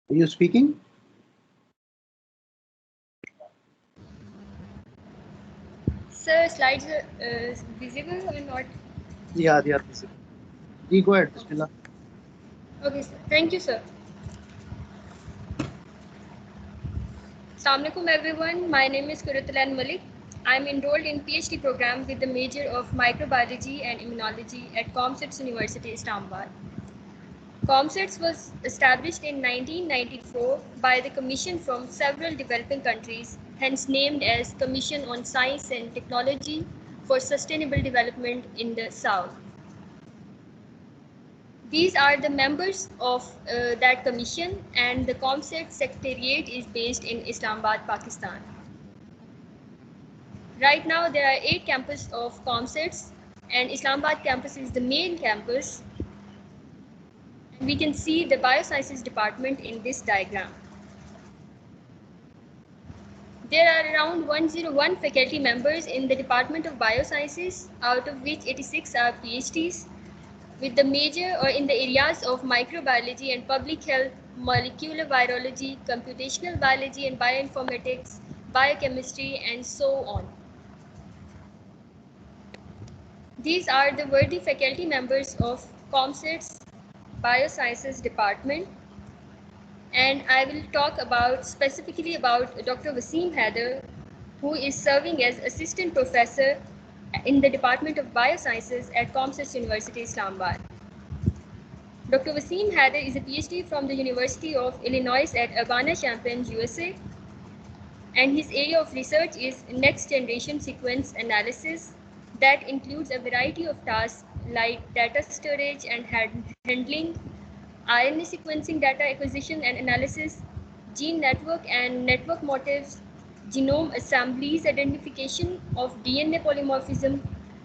Are you speaking? Sir, slides are visible or not? Yeah, they are visible. You go ahead, Bismillah. Okay, sir. Thank you, sir. Assalamu alaikum everyone. My name is Kuratulan Malik. I am enrolled in PhD program with the major of microbiology and immunology at ComSets University, Islamabad. ComSets was established in 1994 by the Commission from several developing countries, hence named as Commission on Science and Technology for Sustainable Development in the South. These are the members of that commission, and the ComSet Secretariat is based in Islamabad, Pakistan. Right now, there are 8 campuses of ComSets, and Islamabad campus is the main campus. And we can see the Biosciences department in this diagram. There are around 101 faculty members in the Department of Biosciences, out of which 86 are PhDs, with the major or in the areas of microbiology and public health, molecular virology, computational biology and bioinformatics, biochemistry, and so on. These are the worthy faculty members of ComSet's Biosciences department, and I will talk about specifically about Dr. Wasim Haider, who is serving as assistant professor in the Department of Biosciences at ComSet University, Islamabad. Dr. Wasim Haider is a PhD from the University of Illinois at Urbana-Champaign, USA, and his area of research is next generation sequence analysis that includes a variety of tasks like data storage and handling, RNA sequencing data acquisition and analysis, gene network and network motifs, genome assemblies identification of DNA polymorphism,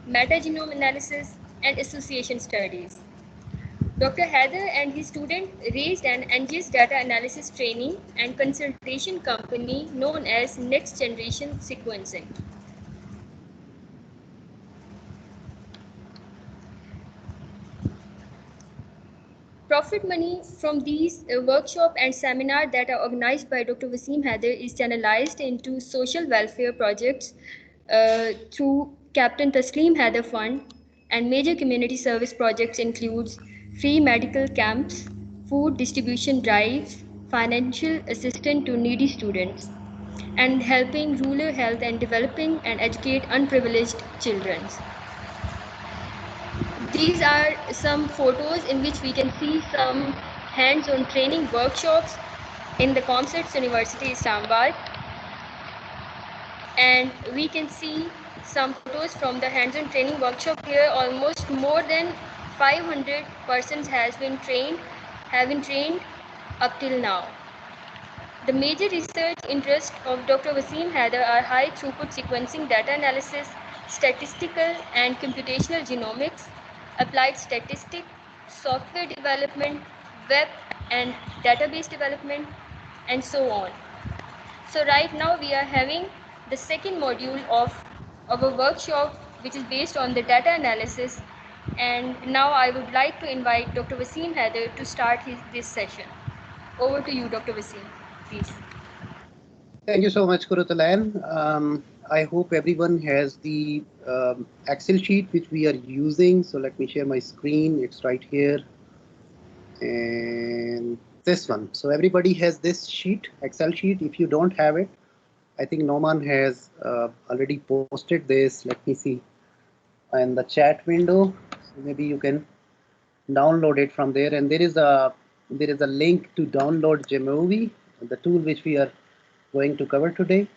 metagenome analysis, and association studies. Dr. Haider and his student raised an NGS data analysis training and consultation company known as Next Generation Sequencing. Profit money from these workshop and seminar that are organized by Dr. Wasim Haider is channelized into social welfare projects through Captain Taslim Haider Fund, and major community service projects includes free medical camps, food distribution drives, financial assistance to needy students, and helping rural health and developing and educate unprivileged children. These are some photos in which we can see some hands-on training workshops in the ComSets University, Islamabad. And we can see some photos from the hands-on training workshop here. Almost more than 500 persons have been trained up till now. The major research interests of Dr. Wasim Haider are high throughput sequencing data analysis, statistical and computational genomics, applied statistics, software development, web and database development, and so on. So right now we are having the second module of our workshop, which is based on the data analysis. And now I would like to invite Dr. Wasim Haider to start this session. Over to you, Dr. Wasim, please. Thank you so much, Kurutalan. I hope everyone has the Excel sheet which we are using. So let me share my screen. It's right here. And this one. So everybody has this sheet, Excel sheet. If you don't have it, I think Noman has already posted this. Let me see in the chat window. So maybe you can download it from there. And there is a link to download Jamovi, the tool which we are going to cover today.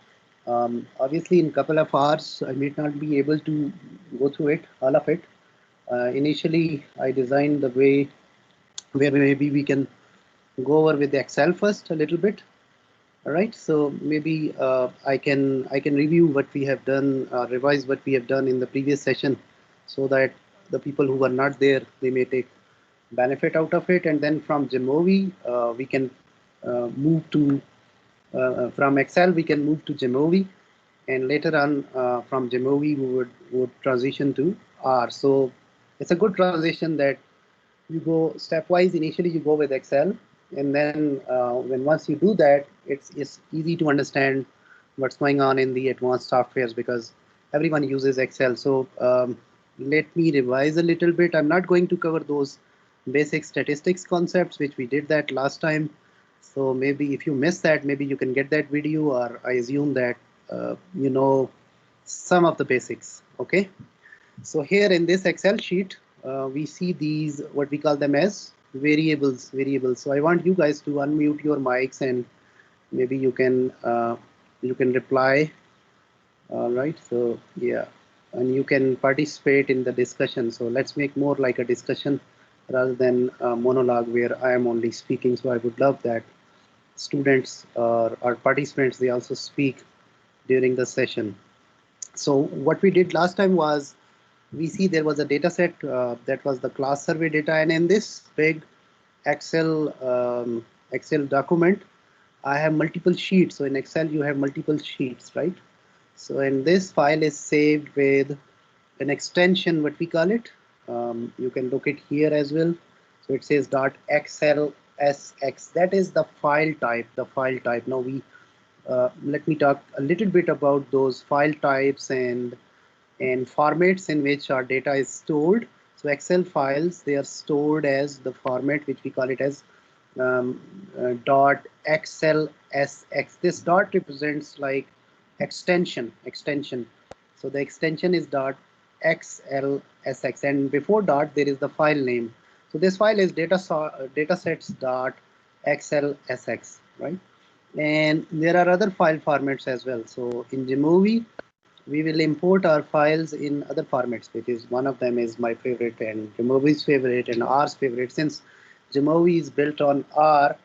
Obviously, in a couple of hours, I may not be able to go through it, all of it. Initially, I designed the way where maybe we can go over with Excel first a little bit. All right, so maybe I can review what we have done, revise what we have done in the previous session, so that the people who were not there, they may take benefit out of it. And then from Jamovi, we can move to from Excel, we can move to Jamovi, and later on from Jamovi, we would transition to R. So it's a good transition that you go stepwise. Initially, you go with Excel, And then when once you do that, it's easy to understand what's going on in the advanced softwares because everyone uses Excel. So let me revise a little bit. I'm not going to cover those basic statistics concepts, which we did that last time. So maybe if you missed that, maybe you can get that video, or I assume that you know some of the basics. Okay. So here in this Excel sheet, we see these, what we call them as variables. So I want you guys to unmute your mics and maybe you can reply. All right. So yeah, and you can participate in the discussion. So let's make more like a discussion rather than a monologue where I am only speaking. So I would love that students or participants, they also speak during the session. So what we did last time was we see there was a data set that was the class survey data, and in this big Excel document, I have multiple sheets. So in Excel you have multiple sheets, right? So in this file is saved with an extension, what we call it. You can look it here as well. So it says .xlsx. That is the file type. The file type. Now we let me talk a little bit about those file types and formats in which our data is stored. So Excel files, they are stored as the format which we call it as .xlsx. This dot represents like extension. So the extension is .xlsx, and before dot there is the file name. So this file is datasets.xlsx, right? And there are other file formats as well. So in Jamovi, we will import our files in other formats, which is one of them is my favorite and Jamovi's favorite and R's favorite. Since Jamovi is built on R,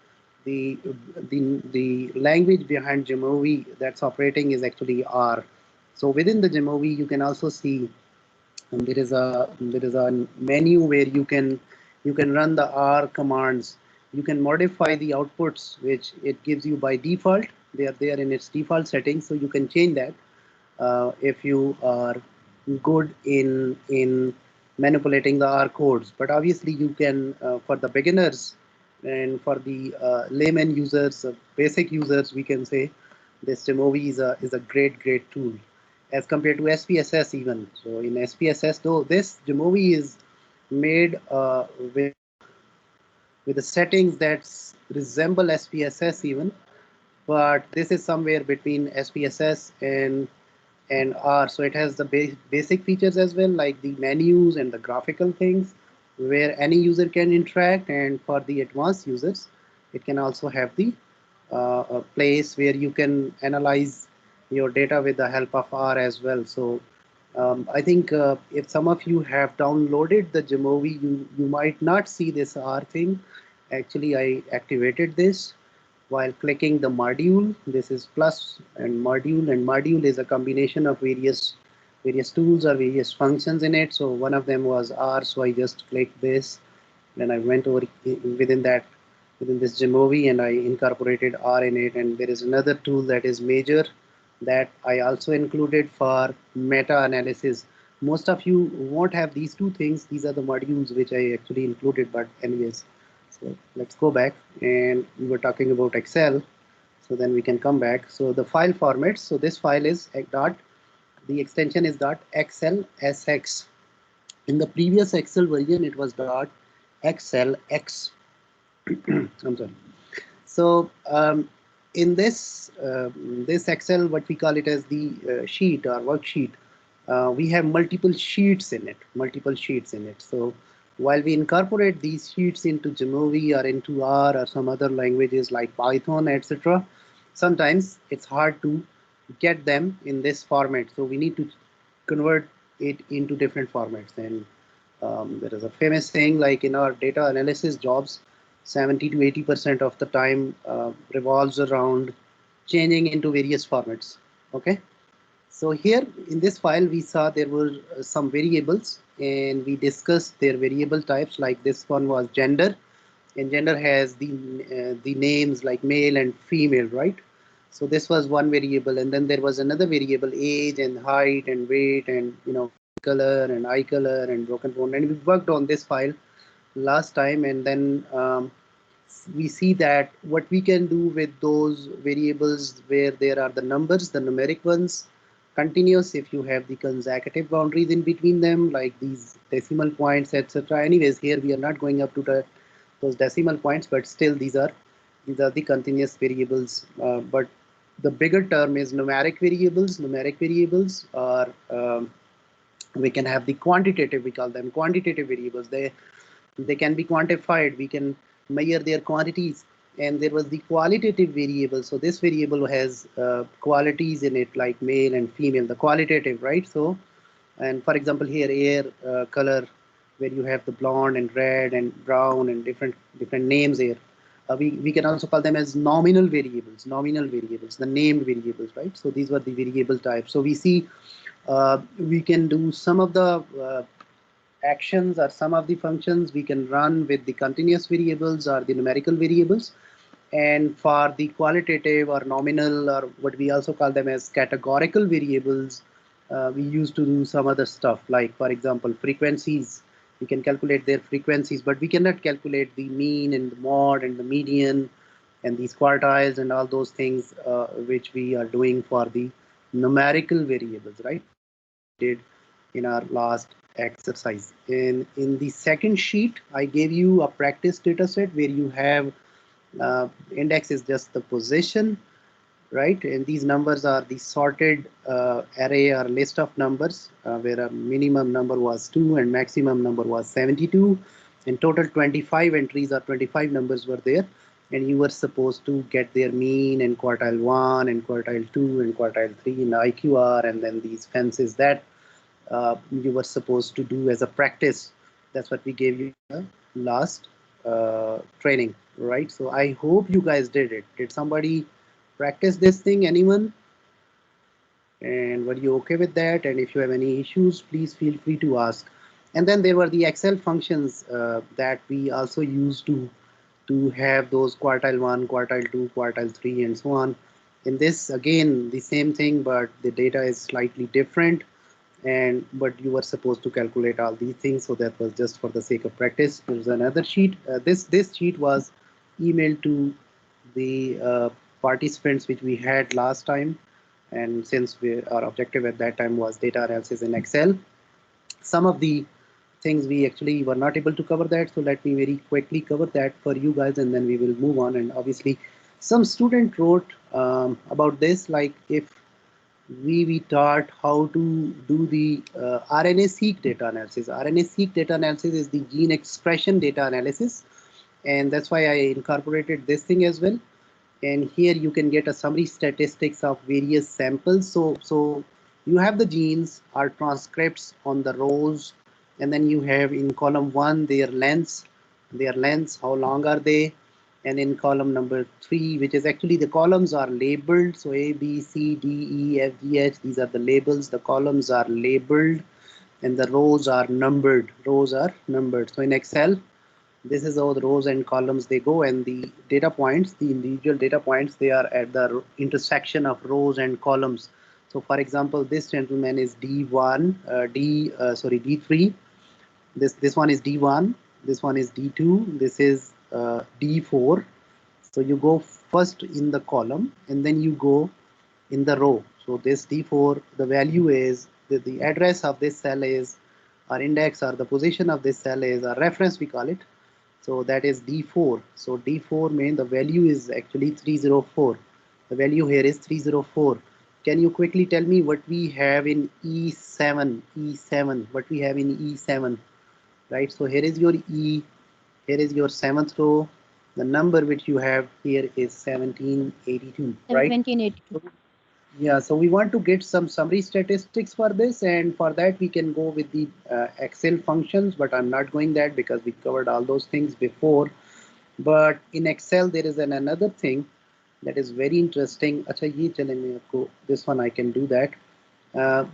the language behind Jamovi that's operating is actually R. So within the Jamovi, you can also see there is a menu where you can run the R commands. You can modify the outputs which it gives you by default. They are there in its default settings, so you can change that if you are good in manipulating the R codes. But obviously you can for the beginners and for the layman users, basic users, we can say this Jamovi is a great tool as compared to SPSS even. So in SPSS, though, this Jamovi is made with the settings that resemble SPSS even, but this is somewhere between SPSS and R. So it has the basic features as well, like the menus and the graphical things where any user can interact. And for the advanced users, it can also have the a place where you can analyze your data with the help of R as well. So I think if some of you have downloaded the Jamovi, you might not see this R thing. Actually, I activated this while clicking the module. This is plus and module is a combination of various tools or various functions in it. So one of them was R, so I just clicked this, then I went over within this Jamovi and I incorporated R in it. And there is another tool that is Major that I also included for meta analysis. Most of you won't have these two things. These are the modules which I actually included, but anyways. So let's go back, and we were talking about Excel. So then we can come back. So the file formats. So this file is the extension is .xlsx. In the previous Excel version, it was .xlx. I'm sorry. So in this Excel, what we call it as the sheet or worksheet, we have multiple sheets in it. So while we incorporate these sheets into Jamovi or into R or some other languages like Python, etc., sometimes it's hard to get them in this format. So we need to convert it into different formats. And there is a famous saying, like in our data analysis jobs, 70 to 80% of the time revolves around changing into various formats. Okay. So here in this file, we saw there were some variables and we discussed their variable types. Like this one was gender, and gender has the names like male and female, right? So this was one variable, and then there was another variable, age and height and weight and color and eye color and broken bone. And we worked on this file last time, and then we see that what we can do with those variables where there are the numbers, the numeric ones, continuous if you have the consecutive boundaries in between them, like these decimal points, etc. Anyways, here we are not going up to those decimal points, but still these are the continuous variables. But the bigger term is numeric variables. Numeric variables are we can have the quantitative, we call them quantitative variables. They can be quantified, we can measure their quantities. And there was the qualitative variable, so this variable has qualities in it like male and female, the qualitative, right? So, and for example here air color, where you have the blonde and red and brown and different names here. We can also call them as nominal variables, the named variables, right? So these were the variable types. So we see we can do some of the actions or some of the functions we can run with the continuous variables or the numerical variables. And for the qualitative or nominal, or what we also call them as categorical variables, we used to do some other stuff, like for example frequencies. We can calculate their frequencies, but we cannot calculate the mean and the mode and the median and these quartiles and all those things which we are doing for the numerical variables, right? Did in our last exercise. In the second sheet, I gave you a practice data set where you have index is just the position, right? And these numbers are the sorted array or list of numbers where a minimum number was 2 and maximum number was 72. In total 25 entries or 25 numbers were there, and you were supposed to get their mean and quartile 1 and quartile 2 and quartile 3 in IQR, and then these fences that you were supposed to do as a practice. That's what we gave you in the last training, right? So I hope you guys did it. Did somebody practice this thing? Anyone? And were you okay with that? And if you have any issues, please feel free to ask. And then there were the Excel functions that we also used to have those quartile 1, quartile 2, quartile 3, and so on. In this, again, the same thing, but the data is slightly different. But you were supposed to calculate all these things, so that was just for the sake of practice. There's another sheet. This sheet was emailed to the participants which we had last time, and since our objective at that time was data analysis in Excel, some of the things we actually were not able to cover that, so let me very quickly cover that for you guys, and then we will move on. And obviously some student wrote about this, like if we taught how to do the RNA-seq data analysis. RNA-seq data analysis is the gene expression data analysis, and that's why I incorporated this thing as well. And here you can get a summary statistics of various samples. So you have the genes or transcripts on the rows, and then you have in column 1 their lengths, how long are they, and in column number 3, which is actually the columns are labeled. So A, B, C, D, E, F, G, H, these are the labels. The columns are labeled and the rows are numbered. So in Excel, this is how the rows and columns they go, and the data points, the individual data points, they are at the intersection of rows and columns. So for example, this gentleman is D1, D3. This one is D1, this one is D2, this is D4. So you go first in the column and then you go in the row. So this D4, the value is the address of this cell is our index, or the position of this cell is our reference, we call it. So that is D4. So D4 means the value is actually 304. The value here is 304. Can you quickly tell me what we have in E7? What we have in E7, right? So here is your E, here is your 7th row. The number which you have here is 1782, right? 1782. Yeah, so we want to get some summary statistics for this, and for that we can go with the Excel functions, but I'm not going that because we covered all those things before. But in Excel there is another thing that is very interesting. Acha, ye chale main aapko, this one I can do that.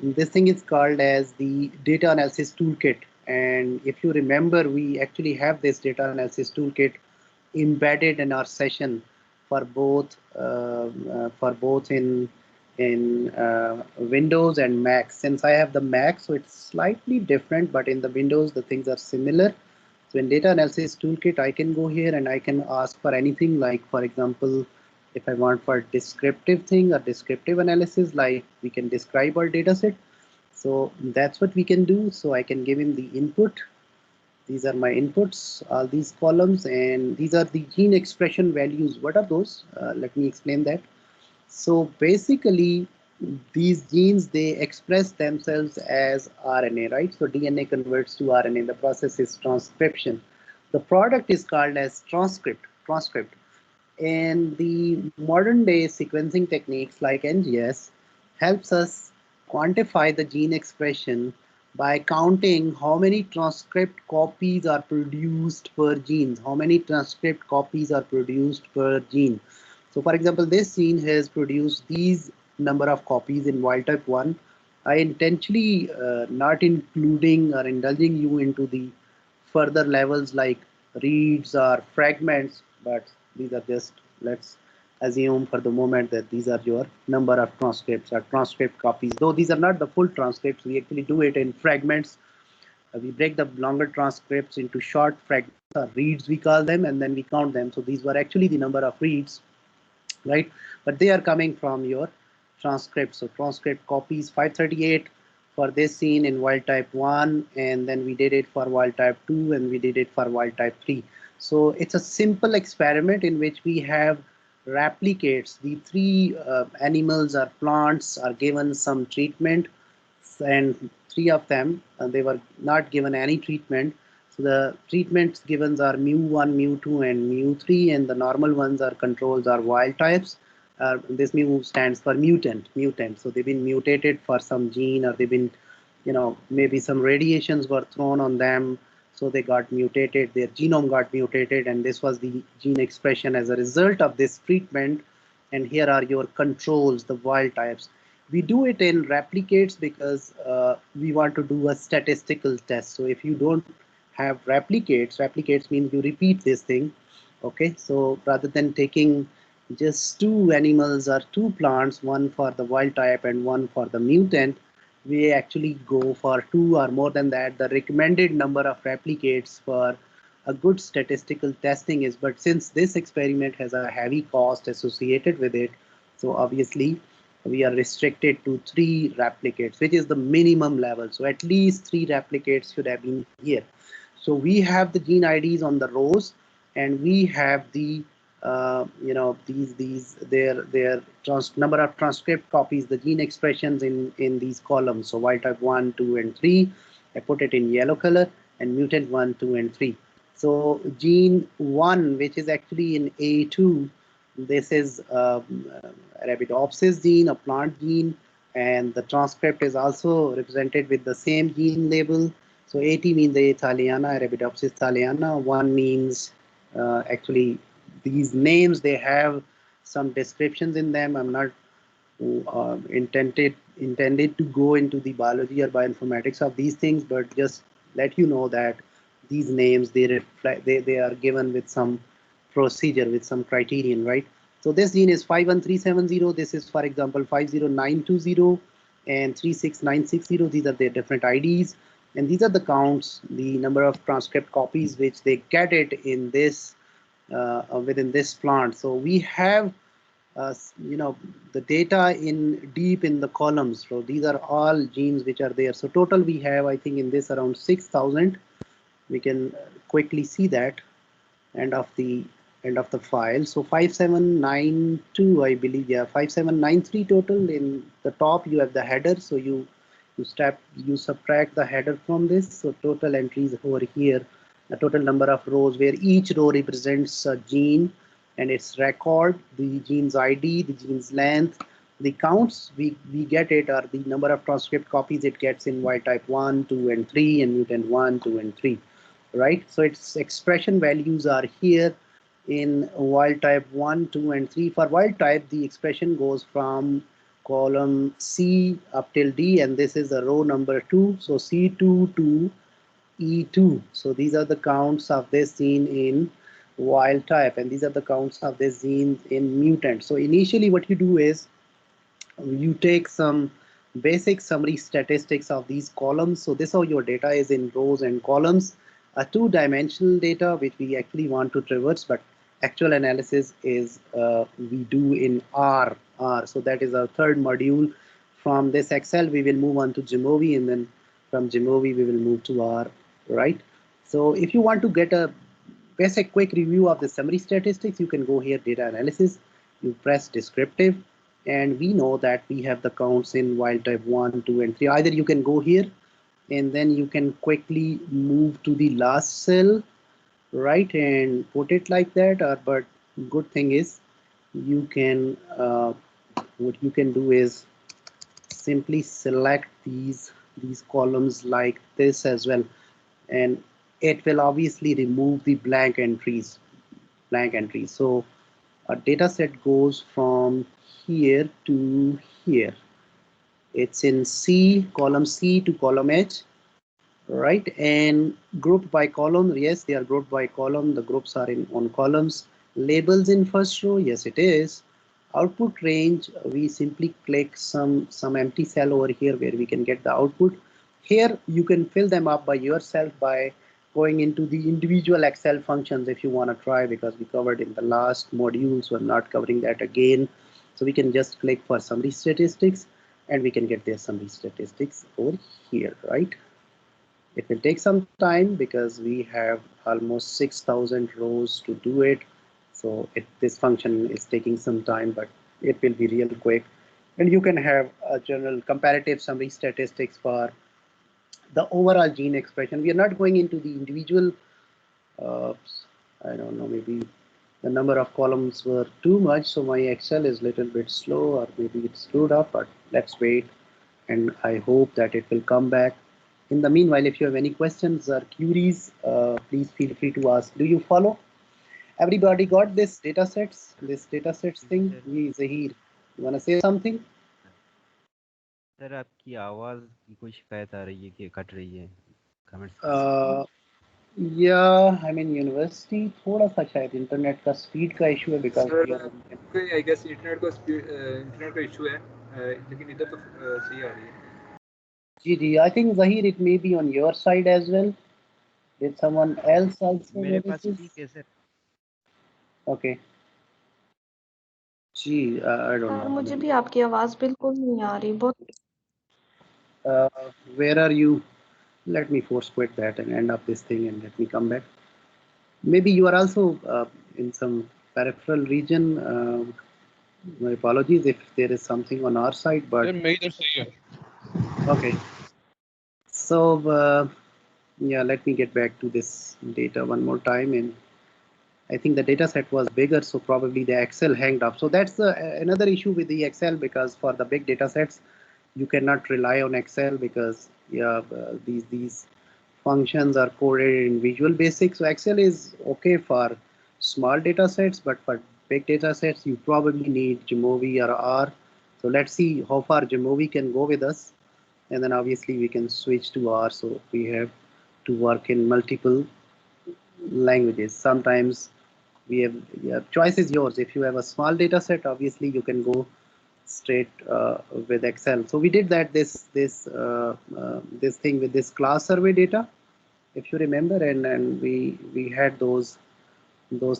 This thing is called as the data analysis toolkit, and if you remember, we actually have this data analysis toolkit embedded in our session for both in Windows and Mac. Since I have the Mac, so it's slightly different, but in the Windows the things are similar. So in data analysis toolkit, I can go here and I can ask for anything like, for example, if I want for descriptive thing or descriptive analysis, like we can describe our data set. So that's what we can do. So I can give him the input. These are my inputs, all these columns, and these are the gene expression values. What are those? Let me explain that. So basically, these genes, they express themselves as RNA, right? So DNA converts to RNA. The process is transcription. The product is called as transcript. And the modern day sequencing techniques like NGS helps us quantify the gene expression by counting how many transcript copies are produced per gene, how many transcript copies are produced per gene. So for example, this gene has produced these number of copies in wild type 1. I intentionally not including or indulging you into the further levels like reads or fragments, but these are just, let's assume for the moment that these are your number of transcripts or transcript copies. Though these are not the full transcripts, we actually do it in fragments. We break the longer transcripts into short fragments or reads, we call them, and then we count them. So these were actually the number of reads, right? But they are coming from your transcript. So transcript copies 538 for this scene in wild type 1, and then we did it for wild type 2, and we did it for wild type 3. So it's a simple experiment in which we have replicates. The three animals or plants are given some treatment, and three of them they were not given any treatment. So the treatments given are mu1, mu2, and mu3, and the normal ones are controls are wild types. This mu stands for mutant. So they've been mutated for some gene, or they've been, maybe some radiations were thrown on them, so they got mutated. Their genome got mutated, and this was the gene expression as a result of this treatment. And here are your controls, the wild types. We do it in replicates because we want to do a statistical test. So if you don't have replicates means you repeat this thing. Okay, so rather than taking just two animals or two plants, one for the wild type and one for the mutant, we actually go for two or more than that. The recommended number of replicates for a good statistical testing is, but since this experiment has a heavy cost associated with it, so obviously we are restricted to 3 replicates, which is the minimum level. So at least 3 replicates should have been here. So we have the gene IDs on the rows, and we have the their number of transcript copies, the gene expressions in these columns. So wild type 1, 2, and 3. I put it in yellow color, and mutant 1, 2, and 3. So gene 1, which is actually in A2, this is Arabidopsis gene, a plant gene, and the transcript is also represented with the same gene label. So AT means the Thaliana, Arabidopsis thaliana. 1 means actually these names, they have some descriptions in them. I'm not intended to go into the biology or bioinformatics of these things, but just let you know that these names, they reflect, they are given with some procedure, with some criterion, right? So this gene is 51370. This is, for example, 50920 and 36960. These are their different IDs, and these are the counts, the number of transcript copies which they get it in this within this plant. So we have the data in deep in the columns. So these are all genes which are there. So total we have, I think, in this around 6,000. We can quickly see that end of the file. So 5792, I believe, yeah, 5793 total. In the top you have the header, so you subtract the header from this. So total entries over here, the total number of rows where each row represents a gene and its record, the gene's ID, the gene's length, the counts we get it are the number of transcript copies it gets in wild type 1, 2, and 3, and mutant 1, 2, and 3. Right, so its expression values are here in wild type 1, 2, and 3. For wild type, the expression goes from column C up till D, and this is the row number 2. So C2 to E2. So these are the counts of this gene in wild type, and these are the counts of this gene in mutant. So initially what you do is you take some basic summary statistics of these columns. So this is how your data is in rows and columns. a two-dimensional data which we actually want to traverse, but actual analysis is we do in R. So that is our third module. From this Excel, we will move on to Jamovi, and then from Jamovi, we will move to R, right? So if you want to get a basic quick review of the summary statistics, you can go here, data analysis, you press descriptive, and we know that we have the counts in wild type 1, 2, and 3. Either you can go here and then you can quickly move to the last cell, right, and put it like that, or but good thing is you can what you can do is simply select these columns like this as well, and it will obviously remove the blank entries. So a data set goes from here to here. It's in column C to column H, right? And grouped by column, yes, they are grouped by column. The groups are in on columns. Labels in first row, yes, it is. Output range, we simply click some empty cell over here where we can get the output. Here you can fill them up by yourself by going into the individual Excel functions if you want to try, because we covered in the last module, so I'm not covering that again. So we can just click for summary statistics and we can get their summary statistics over here, right? It will take some time because we have almost 6,000 rows to do it. So this function is taking some time, but it will be real quick. And you can have a general comparative summary statistics for the overall gene expression. We are not going into the individual, uh, I don't know, maybe the number of columns were too much, so my Excel is a little bit slow, or maybe it's screwed up, but let's wait. And I hope that it will come back. In the meanwhile, if you have any questions or queries, please feel free to ask. Do you follow? Everybody got this datasets thing? Zahir, you want to say something? Sir आपकी आवाज़ की कोई शिकायत आ रही है कि cut रही है comments Yeah, I mean university थोड़ा सा शायद इंटरनेट का स्पीड का इशू है because आई गेस इंटरनेट का इशू है लेकिन इधर तो सही आ रही है जी I think Zahir it may be on your side as well. Did someone else also मेरे notice पास this? ठीक है सर Okay. जी I don't know. मुझे भी आपकी आवाज बिल्कुल नहीं आ रही बहुत Where are you? Let me force quit that and end up this thing and let me come back. Maybe you are also in some peripheral region. My apologies if there is something on our side, but okay. So yeah, let me get back to this data one more time, and I think the data set was bigger, so probably the Excel hanged up. So that's another issue with the Excel, because for the big data sets, you cannot rely on Excel because yeah, these functions are coded in Visual Basic. So Excel is okay for small data sets, but for big data sets, you probably need Jamovi or R. So let's see how far Jamovi can go with us. And then obviously we can switch to R. So we have to work in multiple languages. Sometimes we have, yeah, choice is yours. If you have a small data set, obviously you can go straight with Excel. So we did that this thing with this class survey data, if you remember, and we had those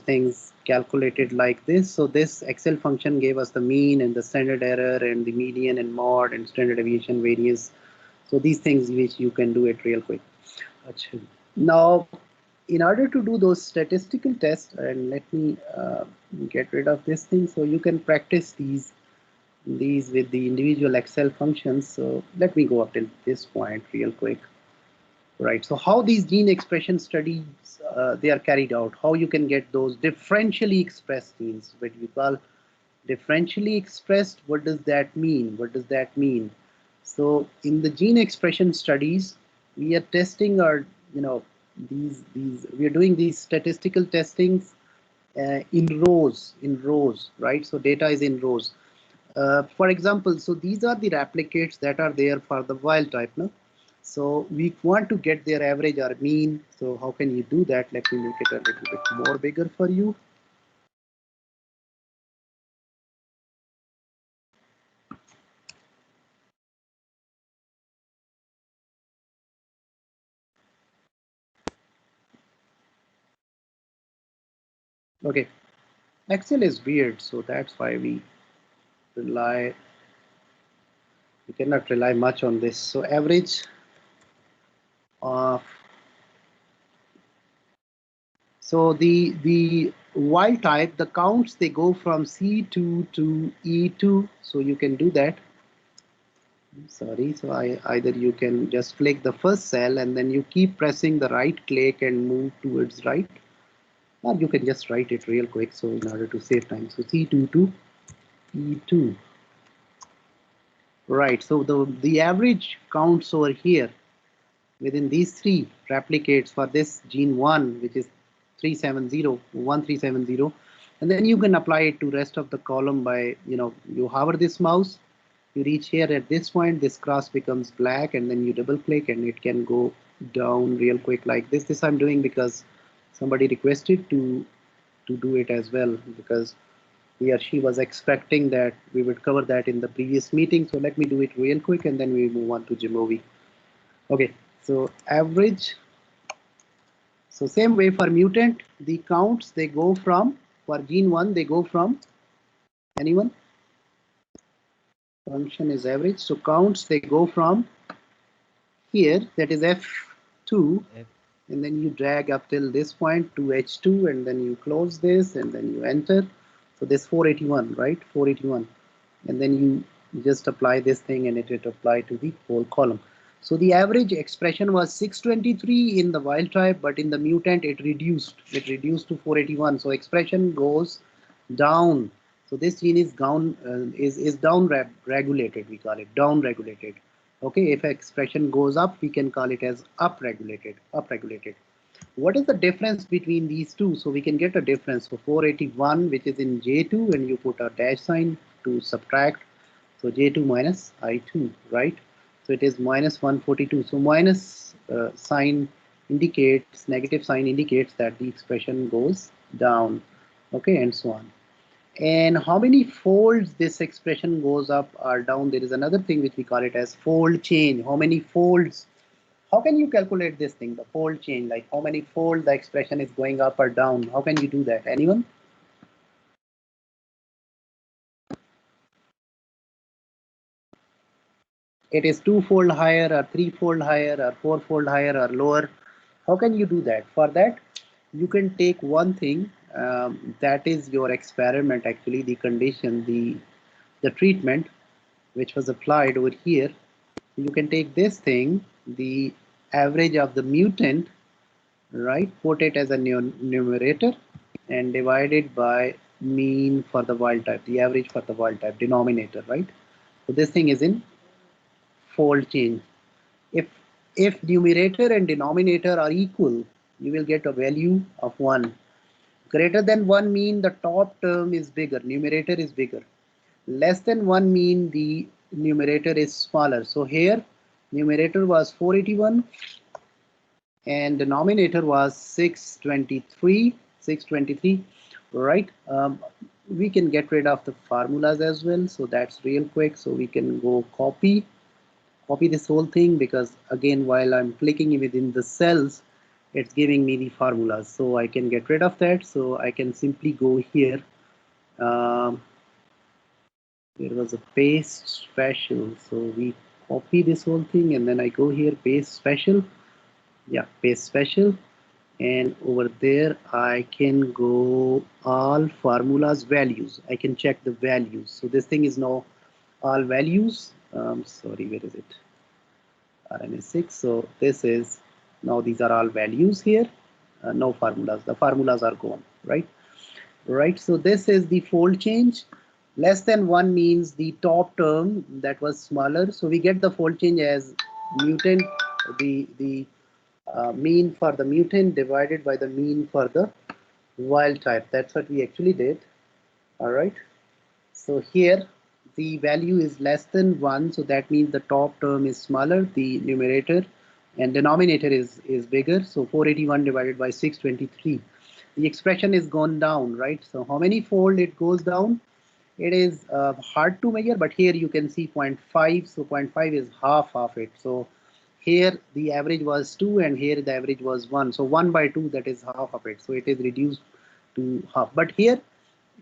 things calculated like this. So this Excel function gave us the mean and the standard error and the median and mode and standard deviation variance. So these things which you can do it real quick. Now, in order to do those statistical tests, and let me get rid of this thing, so you can practice these with the individual Excel functions. So let me go up till this point real quick. Right, so how these gene expression studies, they are carried out, how you can get those differentially expressed genes, what we call differentially expressed. What does that mean? So in the gene expression studies, we are testing our, we are doing these statistical testings in rows, right? So data is in rows. For example, so these are the replicates that are there for the wild type, no? So we want to get their average or mean. So how can you do that? Let me make it a little bit more bigger for you. Okay, Excel is weird, so that's why we cannot rely much on this. So average of, so the wild type, the counts, they go from C2 to E2, so you can do that. Sorry, so either you can just click the first cell and then you keep pressing the right click and move towards right, or you can just write it real quick, so in order to save time. So C2 to E2. Right, so the average counts over here within these three replicates for this gene 1, which is 1370, and then you can apply it to rest of the column by, you hover this mouse, you reach here at this point, this cross becomes black, and then you double click and it can go down real quick like this. This I'm doing because somebody requested to do it as well, because he or she was expecting that we would cover that in the previous meeting. So let me do it real quick and then we move on to Jamovi. Okay, so average. So same way for mutant, the counts, they go from, for gene 1, they go from, anyone? Function is average. So counts, they go from here, that is F2, and then you drag up till this point to H2, and then you close this, and then you enter. So this 481, right? 481. And then you just apply this thing and it will apply to the whole column. So the average expression was 623 in the wild type, but in the mutant it reduced. It reduced to 481. So expression goes down. So this gene is down, regulated. We call it down regulated. Okay, if expression goes up, we can call it as up regulated. Up regulated. What is the difference between these two? So we can get a difference. So 481, which is in J2, and you put a dash sign to subtract. So J2 minus I2, right? So it is minus 142. So minus sign indicates, negative sign indicates that the expression goes down. Okay, and so on. And how many folds this expression goes up or down? There is another thing which we call it as fold change. How many folds? How can you calculate this thing, the fold change? Like how many fold the expression is going up or down? How can you do that? Anyone? It is two-fold higher or three-fold higher or four-fold higher or lower. How can you do that? For that, you can take one thing, that is your experiment, actually, the condition, the treatment which was applied over here. You can take this thing, the average of the mutant, right, put it as a numerator and divide it by mean for the wild type, the average for the wild type, denominator, right? So this thing is in fold change. If numerator and denominator are equal, you will get a value of 1. Greater than 1 mean the top term is bigger, numerator is bigger. Less than 1 mean the numerator is smaller. So here numerator was 481 and denominator was 623, right? We can get rid of the formulas as well, so that's real quick. So we can go copy this whole thing, because again, while I'm clicking within the cells, it's giving me the formulas, so I can get rid of that. So I can simply go here. There was a paste special, so we copy this whole thing and then I go here, paste special. Yeah, paste special, and over there I can go all formulas values. I can check the values. So this thing is now all values. Sorry, where is it? RNA6. So this is now, these are all values here. No formulas. The formulas are gone, right? Right. So this is the fold change. Less than 1 means the top term that was smaller. So we get the fold change as mutant, the mean for the mutant divided by the mean for the wild type. That's what we actually did. All right. So here the value is less than 1. So that means the top term is smaller, the numerator, and denominator is bigger. So 481 divided by 623. The expression is gone down, right? So how many fold it goes down? It is hard to measure, but here you can see 0.5. So 0.5 is half of it. So here the average was 2 and here the average was 1. So 1 by 2, that is half of it. So it is reduced to half. But here,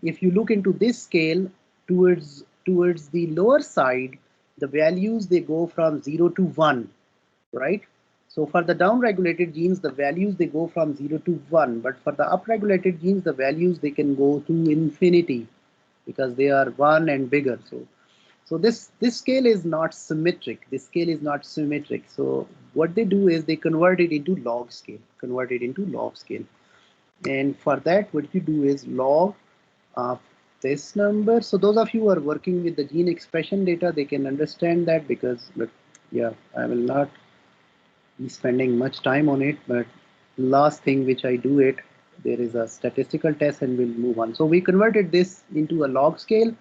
if you look into this scale towards the lower side, the values they go from 0 to 1, right? So for the down-regulated genes, the values they go from 0 to 1, but for the up-regulated genes, the values they can go to infinity because they are 1 and bigger. So this scale is not symmetric. This scale is not symmetric. So what they do is they convert it into log scale. And for that, what you do is log of this number. So those of you who are working with the gene expression data, they can understand that, because yeah, I will not be spending much time on it. But last thing which I do it, there is a statistical test and we'll move on. So we converted this into a log scale.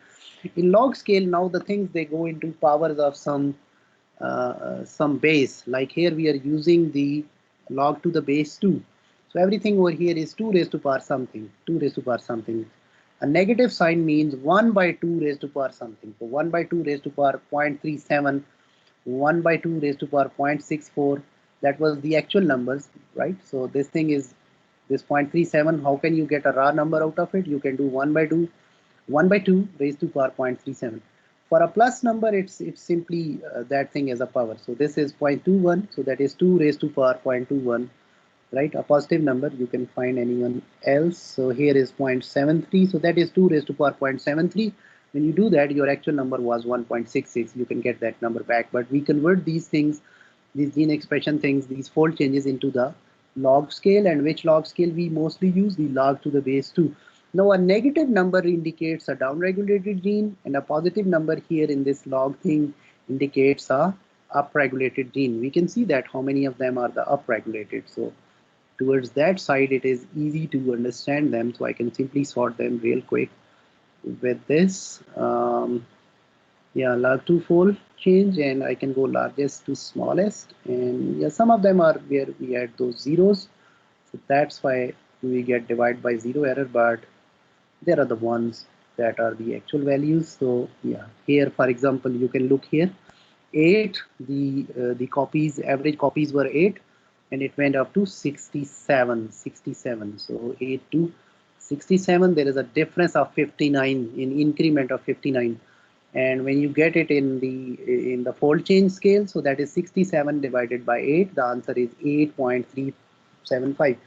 In log scale, now the things they go into powers of some base. Like here we are using the log to the base 2. So everything over here is 2 raised to power something, 2 raised to power something. A negative sign means 1 by 2 raised to power something. So 1 by 2 raised to power 0.37, 1 by 2 raised to power 0.64. That was the actual numbers, right? So this thing is this 0.37. How can you get a raw number out of it? You can do 1 by 2 raised to power 0.37. For a plus number, it's simply that thing as a power. So this is 0.21. So that is 2 raised to power 0.21. Right, a positive number, you can find anyone else. So here is 0.73, so that is 2 raised to power 0.73. When you do that, your actual number was 1.66. You can get that number back. But we convert these things, these gene expression things, these fold changes into the log scale. And which log scale we mostly use? The log to the base 2. Now a negative number indicates a downregulated gene, and a positive number here in this log thing indicates a upregulated gene. We can see that how many of them are the upregulated. So towards that side, it is easy to understand them. So I can simply sort them real quick with this. Yeah, log 2 fold change, and I can go largest to smallest. And yeah, some of them are where we add those zeros. So that's why we get divide by 0 error, but there are the ones that are the actual values. So yeah, here, for example, you can look here, 8, the copies, average copies were 8. And it went up to 67. So 8 to 67, there is a difference of 59, in increment of 59. And when you get it in the fold change scale, so that is 67 divided by 8, the answer is 8.375.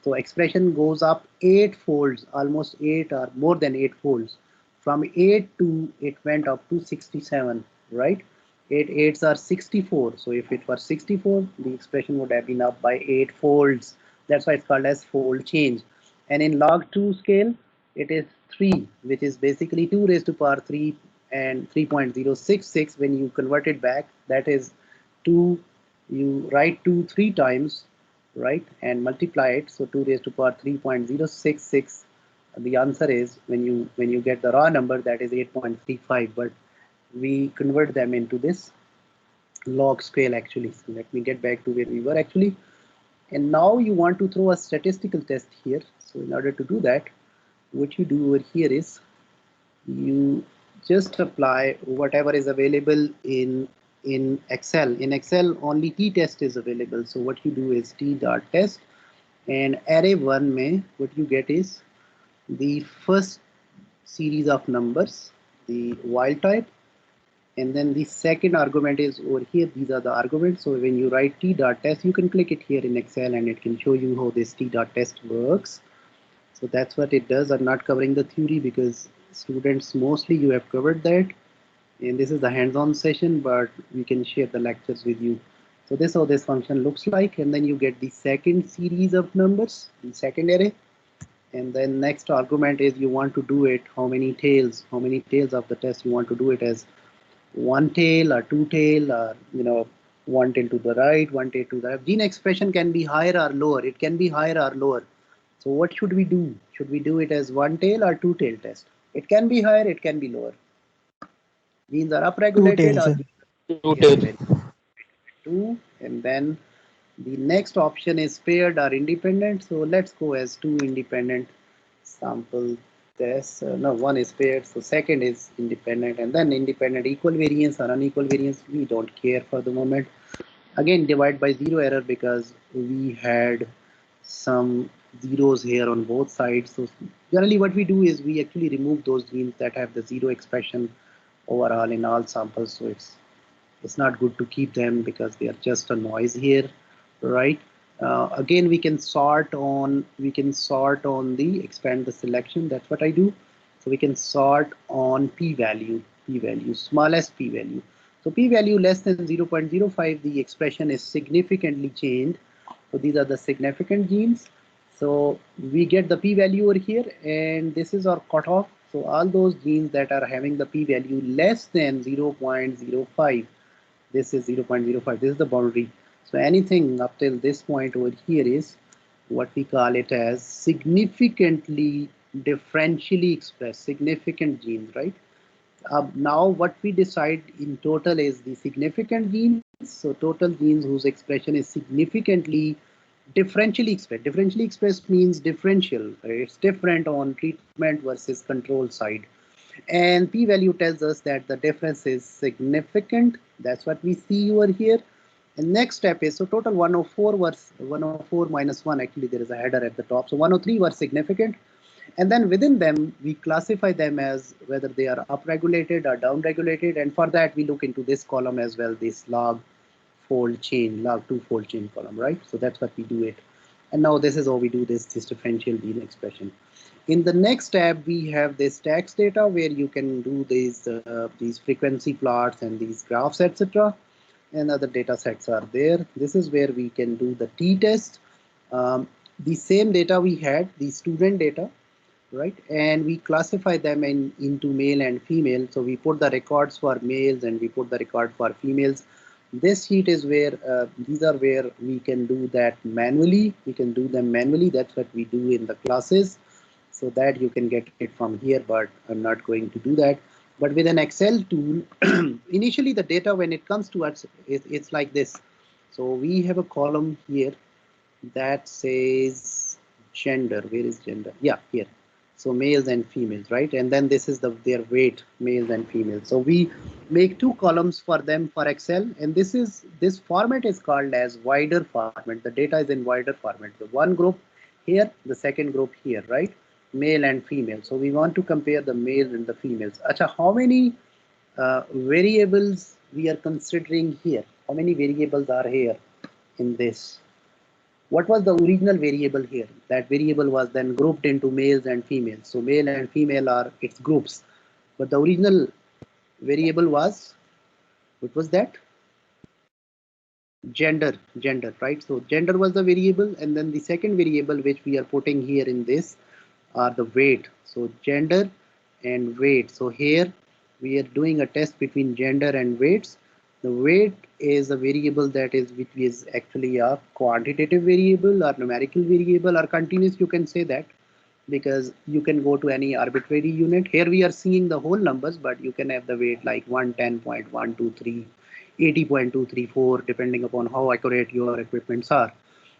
So expression goes up 8 folds, almost 8 or more than 8 folds. From 8 to it went up to 67, right? 8 8s are 64. So if it was 64, the expression would have been up by 8 folds. That's why it's called as fold change. And in log 2 scale, it is 3, which is basically 2 raised to power 3 and 3.066. When you convert it back, that is 2, you write 2 3 times, right, and multiply it. So 2 raised to power 3.066. The answer is, when you get the raw number, that is 8.35. But we convert them into this log scale actually. So let me get back to where we were actually. And now you want to throw a statistical test here. So in order to do that, what you do over here is you just apply whatever is available in Excel. In Excel, only t-test is available. So what you do is t.test, and array 1 mein what you get is the first series of numbers, the wild type. And then the second argument is over here. These are the arguments. So when you write t.test, you can click it here in Excel and it can show you how this t.test works. So that's what it does. I'm not covering the theory because students, mostly you have covered that. And this is the hands-on session, but we can share the lectures with you. So this is how this function looks like. And then you get the second series of numbers, the second array. And then next argument is you want to do it, how many tails of the test you want to do it as. 1 tail or 2 tail, or 1 tail to the right, 1 tail to the left. Gene expression can be higher or lower. It can be higher or lower. So what should we do? Should we do it as 1 tail or 2 tail test? It can be higher, it can be lower. Genes are upregulated or 2 tail. 2, and then the next option is paired or independent. So let's go as 2 independent sample tests. No, 1 is paired, so second is independent, and then independent equal variance or unequal variance. We don't care for the moment. Again, divide by 0 error because we had some zeros here on both sides. So generally what we do is we actually remove those genes that have the zero expression overall in all samples. So it's not good to keep them because they are just a noise here, right? Again, we can sort on the expand the selection. That's what I do. So we can sort on p-value, smallest p-value. So p-value less than 0.05, the expression is significantly changed. So these are the significant genes. So we get the p-value over here, and this is our cutoff. So all those genes that are having the p-value less than 0.05, this is 0.05, this is the boundary. So anything up till this point over here is what we call it as significantly differentially expressed, significant genes, right? Now what we decide in total is the significant genes. So total genes whose expression is significantly differentially expressed. Differentially expressed means differential. Right? It's different on treatment versus control side. And p-value tells us that the difference is significant. That's what we see over here. And next step is, so total 104 was 104 minus 1. Actually, there is a header at the top. So 103 were significant. And then within them, we classify them as whether they are upregulated or downregulated. And for that, we look into this column as well, this log fold chain, log 2 fold chain column, right? So that's what we do it. And now this is how we do this differential gene expression. In the next tab, we have this tax data where you can do these frequency plots and these graphs, etc. And other data sets are there. This is where we can do the t-test. The same data we had, the student data, right? And we classify them into male and female. So we put the records for males and we put the record for females. This sheet is where these are where we can do that manually. We can do them manually. That's what we do in the classes. So that you can get it from here, but I'm not going to do that. But with an Excel tool, initially the data when it comes to us, it's like this. So we have a column here that says gender. Where is gender? Yeah, here. So males and females, right? And then this is their weight, males and females. So we make two columns for them for Excel, and this format is called as wider format. The data is in wider format. The one group here, the second group here, right? Male and female. So we want to compare the males and the females. Acha, how many variables we are considering here? How many variables are here in this? What was the original variable here? That variable was then grouped into males and females. So male and female are its groups. But the original variable was, what was that? Gender, right? So gender was the variable, and then the second variable which we are putting here in this are the weight. So gender and weight. So here we are doing a test between gender and weights. The weight is a variable that is which is actually a quantitative variable or numerical variable or continuous, you can say that, because you can go to any arbitrary unit. Here we are seeing the whole numbers, but you can have the weight like 110.123, 80.234, depending upon how accurate your equipments are,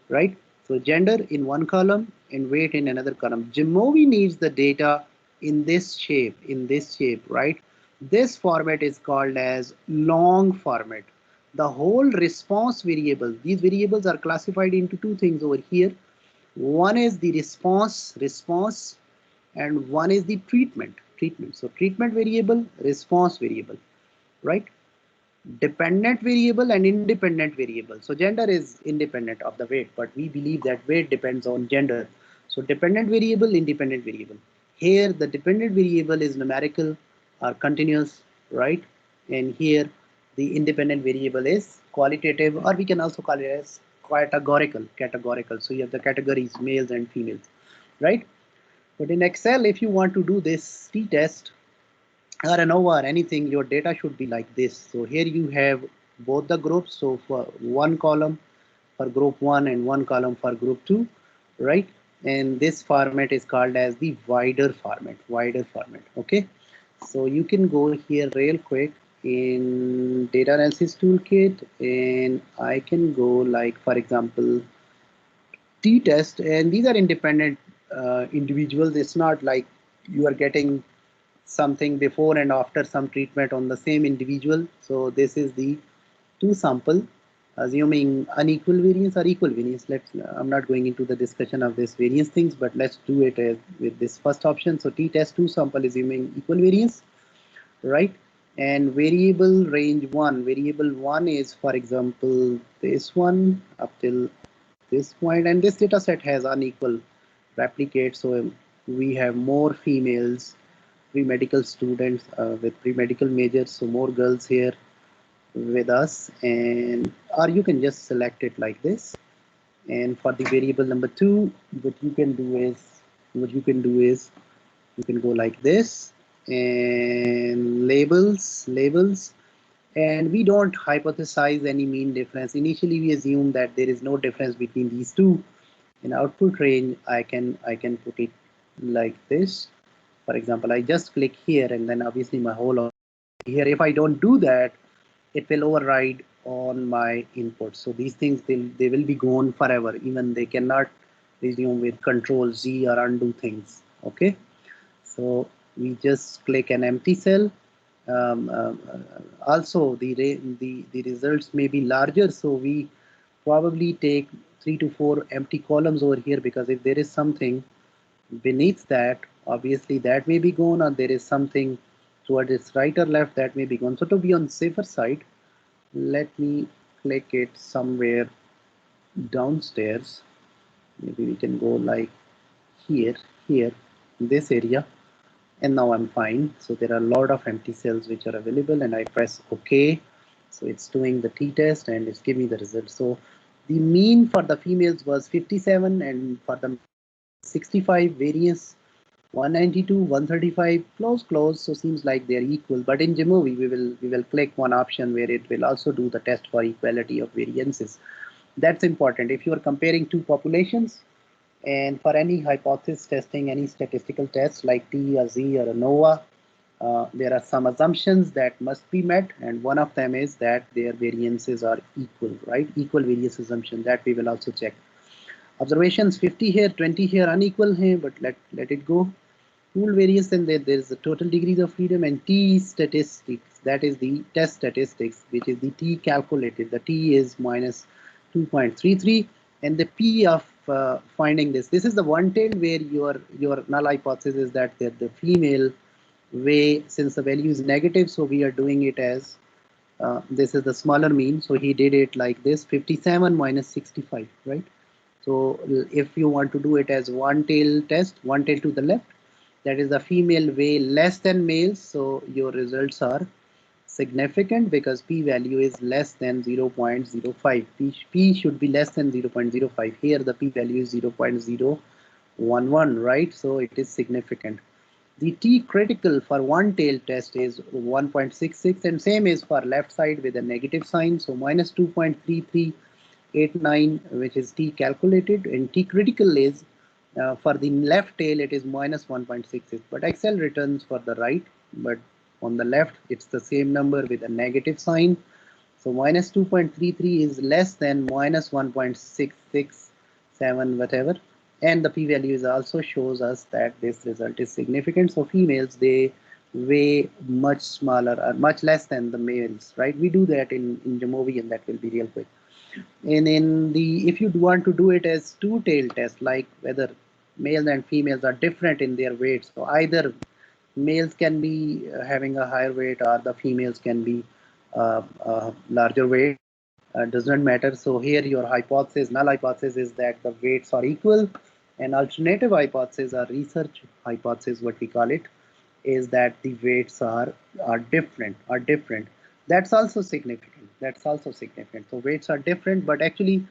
right? So gender in one column and weight in another column. Jamovi needs the data in this shape, right? This format is called as long format. The whole response variable, these variables are classified into two things over here. One is the response, and one is the treatment. So treatment variable, response variable, right? Dependent variable and independent variable. So gender is independent of the weight, but we believe that weight depends on gender. So dependent variable, independent variable. Here the dependent variable is numerical or continuous, right? And here the independent variable is qualitative, or we can also call it as categorical. So you have the categories males and females, right? But in Excel, if you want to do this t-test or ANOVA or anything, your data should be like this. So here you have both the groups. So for one column for group 1 and one column for group 2, right? And this format is called as the wider format, okay? So you can go here real quick in data analysis toolkit, and I can go like, for example, t-test, and these are independent individuals. It's not like you are getting something before and after some treatment on the same individual. So this is the two sample assuming unequal variance or equal variance. I'm not going into the discussion of this variance things, but let's do it with this first option. So t-test 2 sample assuming equal variance, right? And variable range 1, variable 1 is, for example, this one up till this point, and this data set has unequal replicate, so we have more females, pre-medical students with pre-medical majors, so more girls here with us, and or you can just select it like this. And for the variable number 2, what you can do is you can go like this, and labels, and we don't hypothesize any mean difference. Initially we assume that there is no difference between these two. In output range, I can put it like this. For example, I just click here, and then obviously my whole here. If I don't do that, it will override on my input. So these things, they will be gone forever. Even they cannot resume with Control Z or undo things. Okay. So we just click an empty cell. Also, the results may be larger, so we probably take 3 to 4 empty columns over here, because if there is something beneath that, obviously that may be gone, or there is something towards its right or left that may be gone. So to be on safer side, let me click it somewhere downstairs. Maybe we can go like here, this area, and now I'm fine. So there are a lot of empty cells which are available, and I press OK. So it's doing the t-test and it's giving me the result. So the mean for the females was 57, and for the 65, variance 192, 135, close. So seems like they're equal. But in Jamovi, we will click one option where it will also do the test for equality of variances. That's important. If you are comparing two populations, and for any hypothesis testing, any statistical test like T or Z or ANOVA, there are some assumptions that must be met, and one of them is that their variances are equal, right? Equal variance assumption, that we will also check. Observations 50 here, 20 here, unequal here, but let it go. Pool variance, and there is the total degrees of freedom, and T statistics, that is the test statistics, which is the T calculated. The T is minus 2.33, and the P of finding this is the one tail, where your null hypothesis is that the female way, since the value is negative, so we are doing it as this is the smaller mean, so he did it like this, 57 minus 65, right? So if you want to do it as one tail test, one tail to the left, that is the female way less than males, so your results are significant because p value is less than 0.05. P should be less than 0.05. Here the p value is 0.011, right? So it is significant. The T critical for one tail test is 1.66, and same is for left side with a negative sign, so minus 2.3389, which is T calculated, and T critical is for the left tail it is minus 1.66, but Excel returns for the right, but on the left it's the same number with a negative sign. So minus 2.33 is less than minus 1.667 whatever, and the p-value is also shows us that this result is significant. So females, they weigh much smaller or much less than the males, right? We do that in Jamovi, and that will be real quick. And in the, if you want to do it as two-tail test, like whether males and females are different in their weights, so either males can be having a higher weight or the females can be larger weight, does not matter. So here your hypothesis, null hypothesis, is that the weights are equal, and alternative hypothesis or research hypothesis, what we call it, is that the weights are different. That's also significant. So weights are different, but actually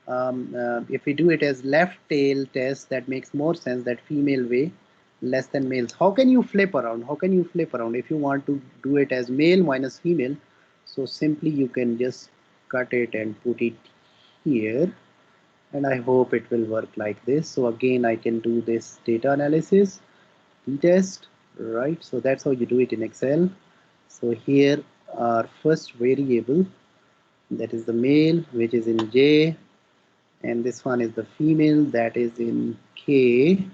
if we do it as left tail test, that makes more sense, that female weigh less than males. How can you flip around? If you want to do it as male minus female, so simply you can just cut it and put it here, and I hope it will work like this. So again, I can do this data analysis, t-test, right? So that's how you do it in Excel. So here our first variable, that is the male, which is in J, and this one is the female, that is in K,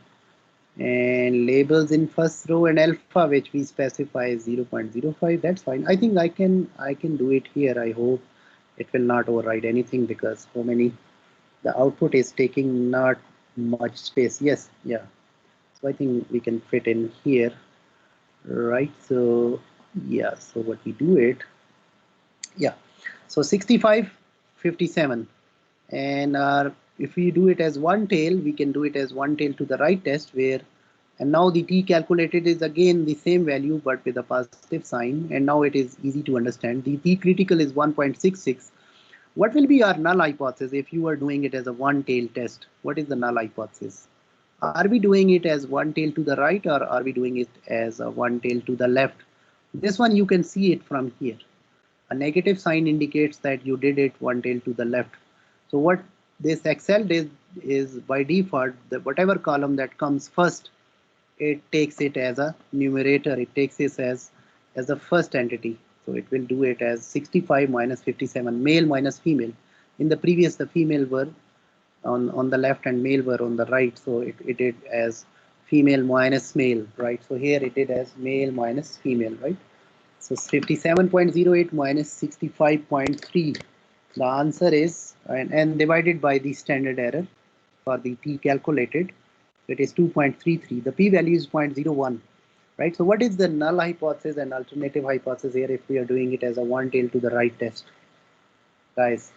and labels in first row, and alpha, which we specify is 0.05. That's fine. I think I can do it here. I hope it will not override anything because so many, the output is taking not much space. Yes, yeah. So I think we can fit in here, right? So yeah, so what we do it, yeah. So 65, 57, and if we do it as one tail, we can do it as one tail to the right test where, and now the t calculated is again the same value but with a positive sign, and now it is easy to understand. The t critical is 1.66. What will be our null hypothesis if you are doing it as a one tail test? What is the null hypothesis? Are we doing it as one tail to the right or are we doing it as a one tail to the left? This one you can see it from here. A negative sign indicates that you did it one tail to the left. So what this Excel did is by default, whatever column that comes first, it takes it as a numerator. It takes it as the first entity. So it will do it as 65 minus 57, male minus female. In the previous, the female were on the left and male were on the right. So it did as female minus male, right? So here it did as male minus female, right? So 57.08 minus 65.3. The answer is, and divided by the standard error for the t calculated, it is 2.33. The p-value is 0.01, right? So what is the null hypothesis and alternative hypothesis here if we are doing it as a one tail to the right test, guys?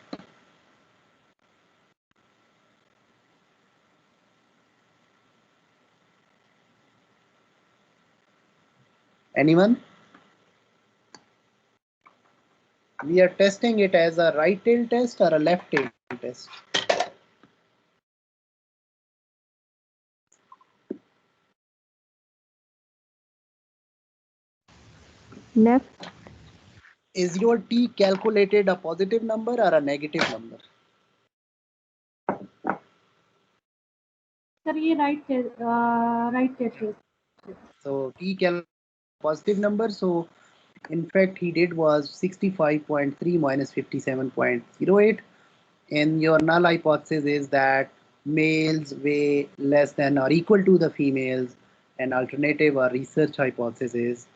Anyone? We are testing it as a right tail test or a left tail test. Left. Is your t calculated a positive number or a negative number? Sir, ये right test. So t cal positive number. So in fact he did was 65.3 minus 57.08, and your null hypothesis is that males weigh less than or equal to the females, and alternative or research hypothesis,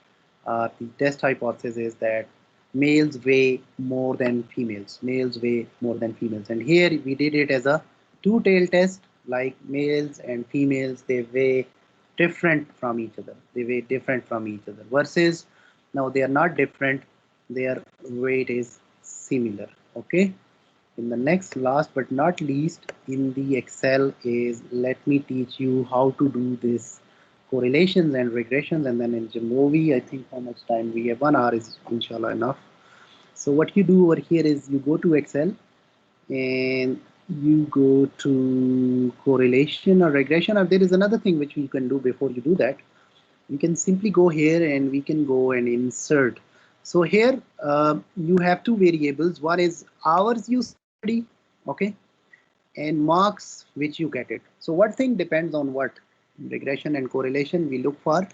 the test hypothesis is that males weigh more than females. Males weigh more than females, and here we did it as a two-tail test. Like males and females, they weigh different from each other. They weigh different from each other. Versus now they are not different. Their weight is similar. Okay. In the next, last but not least, in the Excel is let me teach you how to do this correlations and regressions, and then in Jamovi, I think how much time we have, 1 hour is inshallah enough. So what you do over here is you go to Excel and you go to correlation or regression, or there is another thing which you can do before you do that. You can simply go here and we can go and insert. So here you have two variables. One is hours you study, okay, and marks which you get it. So what thing depends on what? Regression and correlation, we look for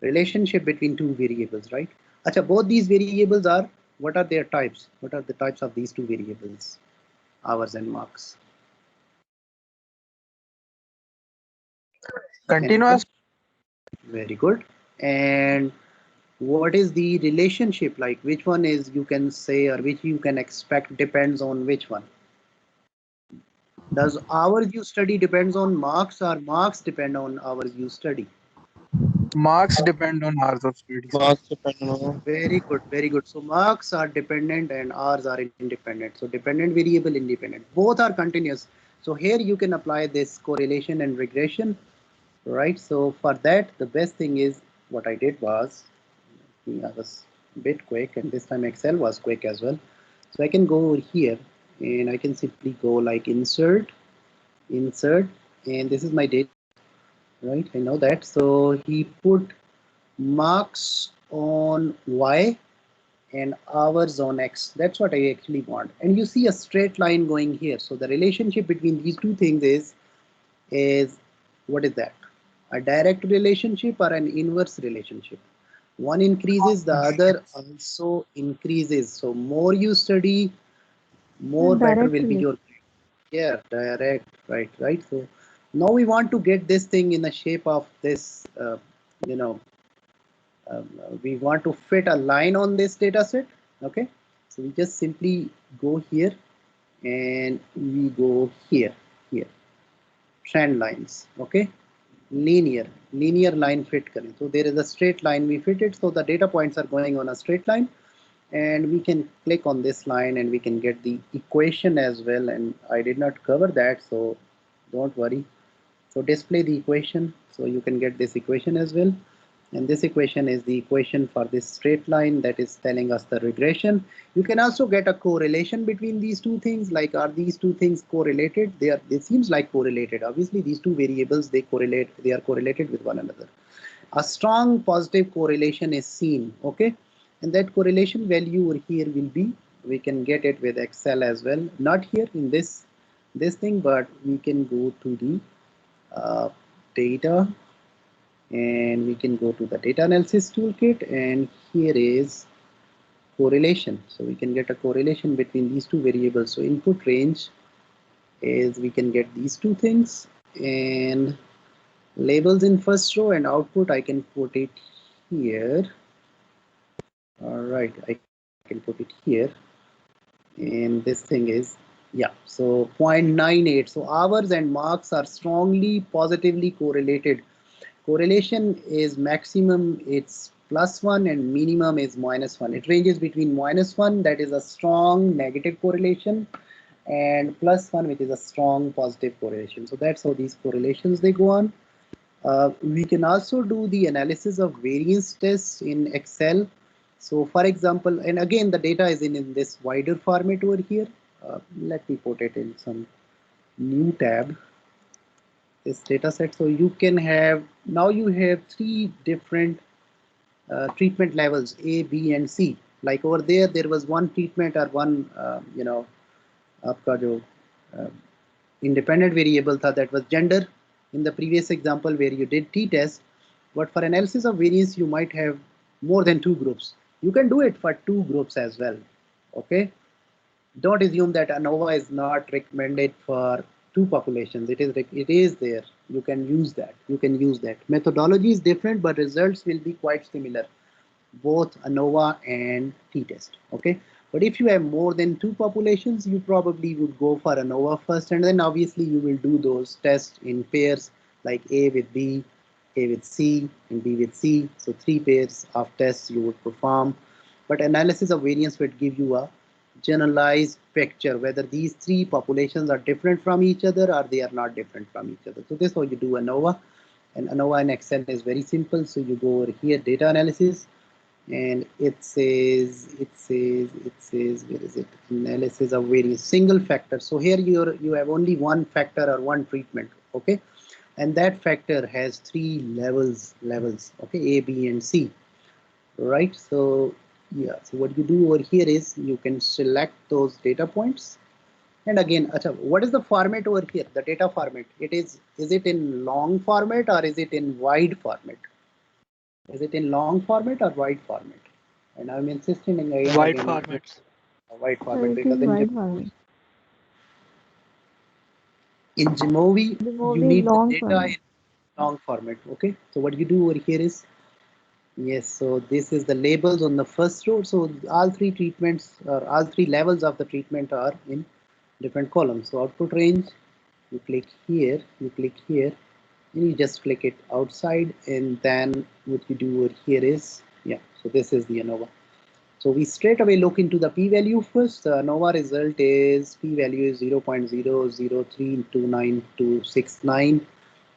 relationship between two variables, right? Acha, both these variables are, what are their types? What are the types of these two variables? Hours and marks. Continuous. Very good. And what is the relationship like? Which one is you can say or which you can expect depends on which one? Does hours you study depends on marks or marks depend on hours you study? Marks depend on hours of study. Marks depend on. Very good, very good. So marks are dependent and hours are independent. So dependent variable, independent. Both are continuous. So here you can apply this correlation and regression, right? So for that, the best thing is what I did was, I was a bit quick, and this time Excel was quick as well. So I can go over here and I can simply go like insert, and this is my date, right? I know that. So he put marks on Y and hours on X. That's what I actually want. And you see a straight line going here. So the relationship between these two things is what is that? A direct relationship or an inverse relationship? One increases, the other also increases. So more you study, more better will be your grade. Yeah, direct, right. So now we want to get this thing in the shape of this, you know, we want to fit a line on this data set. Okay, So we just simply go here and we go here, trend lines, okay? Linear line fit करें. So there is a straight line we fit it. So the data points are going on a straight line, and we can click on this line and we can get the equation as well. And I did not cover that, so don't worry. So display the equation, so you can get this equation as well. And this equation is the equation for this straight line that is telling us the regression. You can also get a correlation between these two things, like are these two things correlated? It seems like correlated. Obviously these two variables, they are correlated with one another. A strong positive correlation is seen, okay? And that correlation value over here will be, we can get it with Excel as well. Not here in this thing, but we can go to the data, and we can go to the data analysis toolkit, and here is correlation. So we can get a correlation between these two variables. So input range is, we can get these two things, and labels in first row, and output I can put it here. All right, I can put it here, and this thing is, yeah, so 0.98. So hours and marks are strongly positively correlated. Correlation is maximum, it's +1, and minimum is -1. It ranges between -1, that is a strong negative correlation, and +1, which is a strong positive correlation. So that's how these correlations they go on. We can also do the analysis of variance tests in Excel. So for example, and again the data is in this wider format over here. Let me put it in some new tab, this data set. So you can have, now you have three different treatment levels, A, B, and C. Like over there was one treatment or one आपका जो independent variable था, that was gender in the previous example where you did t-test. But for analysis of variance, you might have more than two groups. You can do it for two groups as well, okay? Don't assume that ANOVA is not recommended for two populations. It is there. You can use that. Methodology is different, but results will be quite similar, both ANOVA and t-test, okay? But if you have more than two populations, you probably would go for ANOVA first, and then obviously you will do those tests in pairs, like A with B, A with C, and B with C. So 3 pairs of tests you would perform. But analysis of variance would give you a generalized picture, whether these 3 populations are different from each other or they are not different from each other. So this is how you do ANOVA. And ANOVA in Excel is very simple. So you go over here, data analysis, and it says, where is it? Analysis of various single factor. So here you have only one factor or one treatment, okay? And that factor has 3 levels, okay? A, B, and C, right? So yeah, so what you do over here is you can select those data points. And again, what is the format over here? The data format. Is it in long format or is it in wide format? Is it in long format or wide format? And I'm insisting in Wide formats. Wide So format, it because is wide format. in Jamovi The you movie need the long data format. in long format. Okay, so what you do over here is, yes, so this is the labels on the first row. So all 3 treatments or all 3 levels of the treatment are in different columns. So output range, you click here, and you just click it outside, and then what you do over here is, yeah, so this is the ANOVA. So we straight away look into the p-value first. The ANOVA result is p-value is 0.0032969.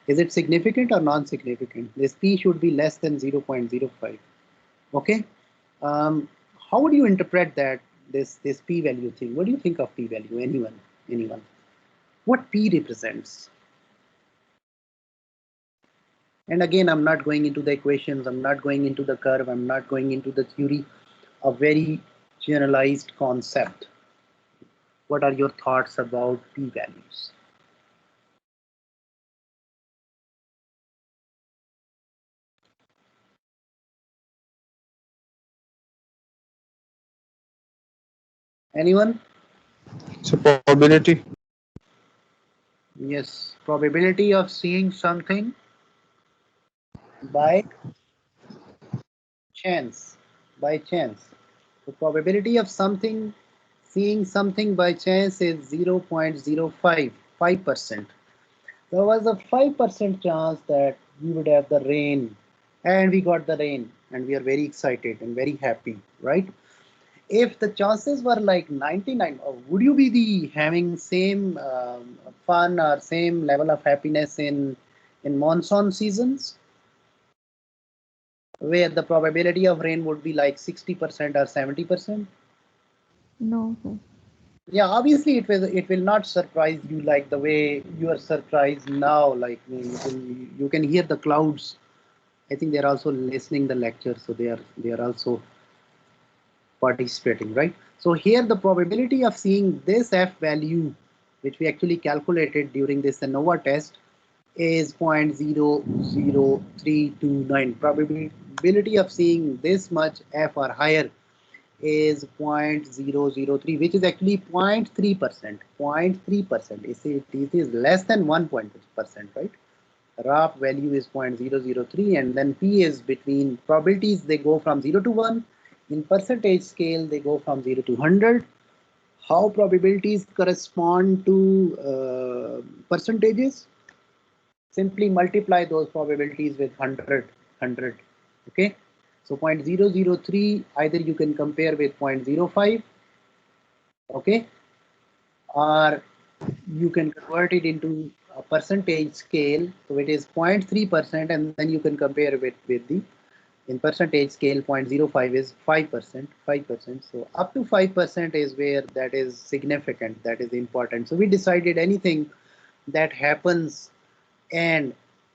Is it significant or non-significant? This p should be less than 0.05. Okay. How would you interpret that, this p-value thing? What do you think of p-value? Anyone? What p represents? And again, I'm not going into the equations, I'm not going into the curve, I'm not going into the theory, a very generalized concept. What are your thoughts about p-values? Anyone? So probability. Yes, probability of seeing something by chance. The probability of seeing something by chance is 0.05, 5%. There was a 5% chance that we would have the rain, and we got the rain, and we are very excited and very happy, right? If the chances were like 99, would you be having same fun or same level of happiness in monsoon seasons, where the probability of rain would be like 60% or 70%? No, sir. Yeah, obviously it will not surprise you like the way you are surprised now. Like you can hear the clouds. I think they're also listening the lecture, so they are also participating, right? So here the probability of seeing this f value, which we actually calculated during this ANOVA test, is 0.00329. Probability of seeing this much f or higher is 0.003, which is actually 0.3%. 0.3%. It is less than 1%, right? RAF value is 0.003, and then P is between probabilities, they go from 0 to 1. In percentage scale, they go from 0 to 100. How probabilities correspond to percentages? Simply multiply those probabilities with 100. Okay, so 0.003 either you can compare with 0.05, okay, or you can convert it into a percentage scale, so it is 0.3%, and then you can compare it with the, in percentage scale, 0.05 is 5%. So up to 5% is where that is significant, that is important. So we decided anything that happens and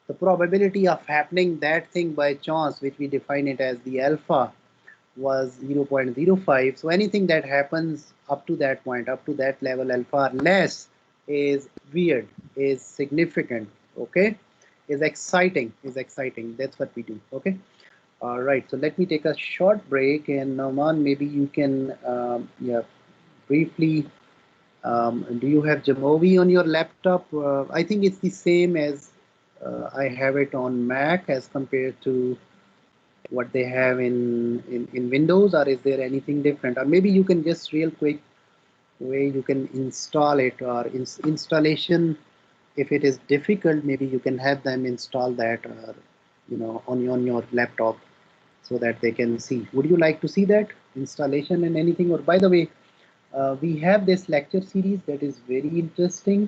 the probability of happening that thing by chance, which we define it as the alpha, was 0.05. So anything that happens up to that point, up to that level, alpha or less, is weird, is significant, okay, is exciting. That's what we do. Okay. All right, so let me take a short break, and Nauman, maybe you can yeah, briefly, do you have Jamovi on your laptop? I think it's the same as I have it on Mac as compared to what they have in Windows, or is there anything different? Or maybe you can just real quick way you can install it, or installation, if it is difficult, maybe you can have them install that, or on your laptop, so that they can see. Would you like to see that installation and anything? Or by the way, we have this lecture series that is very interesting,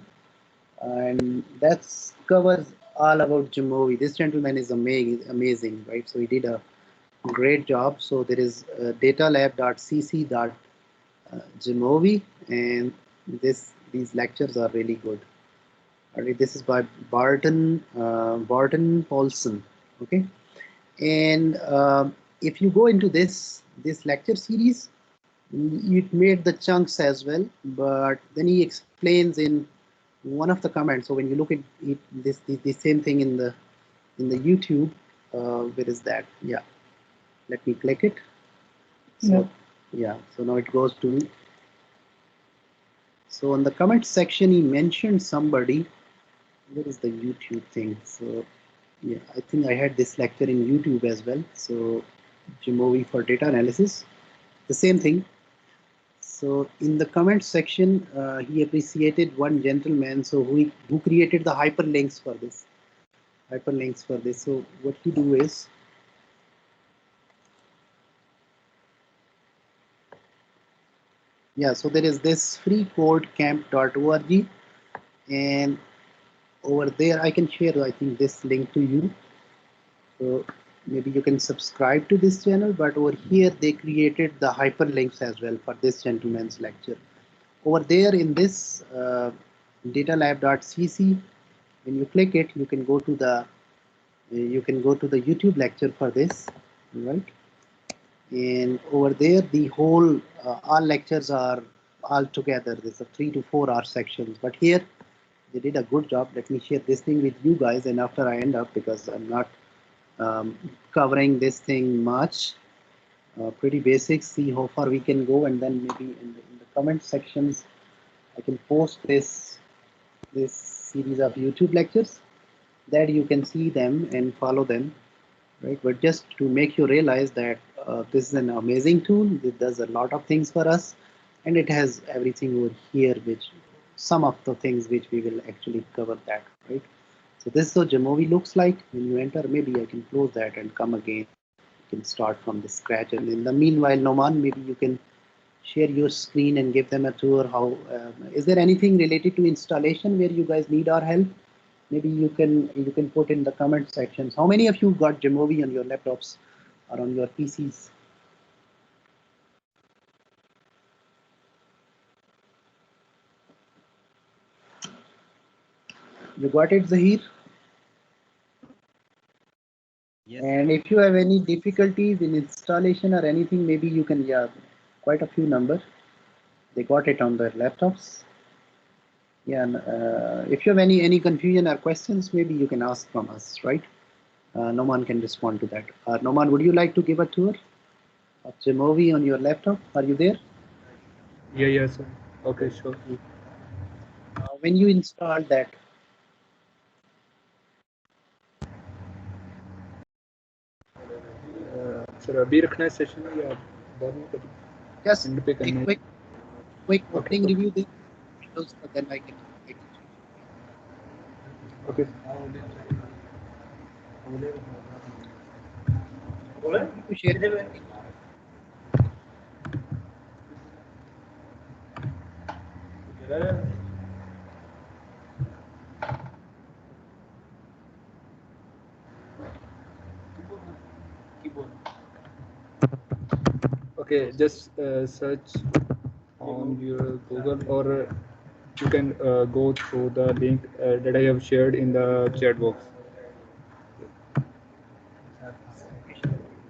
and that covers all about Jamovi. This gentleman is amazing, right? So he did a great job. So there is datalab.cc.jamovi, and these lectures are really good. All right, this is by Barton Paulson. Okay, and if you go into this lecture series, it made the chunks as well, but then he explains in one of the comments. So when you look at it, the same thing in the YouTube, where is that? Yeah, let me click it. So yeah, so now it goes to, so in the comment section he mentioned somebody. Where is the YouTube thing? So yeah, I think I had this lecture in YouTube as well. So Jamovi for data analysis, the same thing. So in the comment section, he appreciated one gentleman, so who created the hyperlinks for this. So what you do is, yeah, so there is this freecodecamp.org, and over there I can share, I think, this link to you. So maybe you can subscribe to this channel, but over here they created the hyperlinks as well for this gentleman's lecture. Over there in this datalab.cc, when you click it, you can go to the YouTube lecture for this, right? And over there, the whole all lectures are all together. There's a 3 to 4 hour sections, but here they did a good job. Let me share this thing with you guys, and after I end up, because I'm not covering this thing much, pretty basic, see how far we can go, and then maybe in the comment sections I can post this series of YouTube lectures that you can see them and follow them, right? But just to make you realize that this is an amazing tool. It does a lot of things for us, and it has everything over here, which some of the things which we will actually cover that, right? So this is how Jamovi looks like when you enter. Maybe I can close that and come again. You can start from the scratch, and in the meanwhile, Noman, maybe you can share your screen and give them a tour. How is there anything related to installation where you guys need our help? Maybe you can put in the comment sections. How many of you got Jamovi on your laptops or on your PCs? You got it, Zahir? Yes. And if you have any difficulties in installation or anything, maybe you can, yeah, quite a few number. They got it on their laptops. Yeah, and, if you have any confusion or questions, maybe you can ask from us, right? Noman can respond to that. Noman, would you like to give a tour of Jamovi on your laptop? Are you there? Yeah, yeah, sir. Okay, sure. When you install that, sir अभी रखना है session या बाद में करें? just End पे a करना है? quick Okay, opening okay. review. This Windows, then I can. Okay. You share it. Okay, just search on your Google, or you can go through the link that I have shared in the chat box.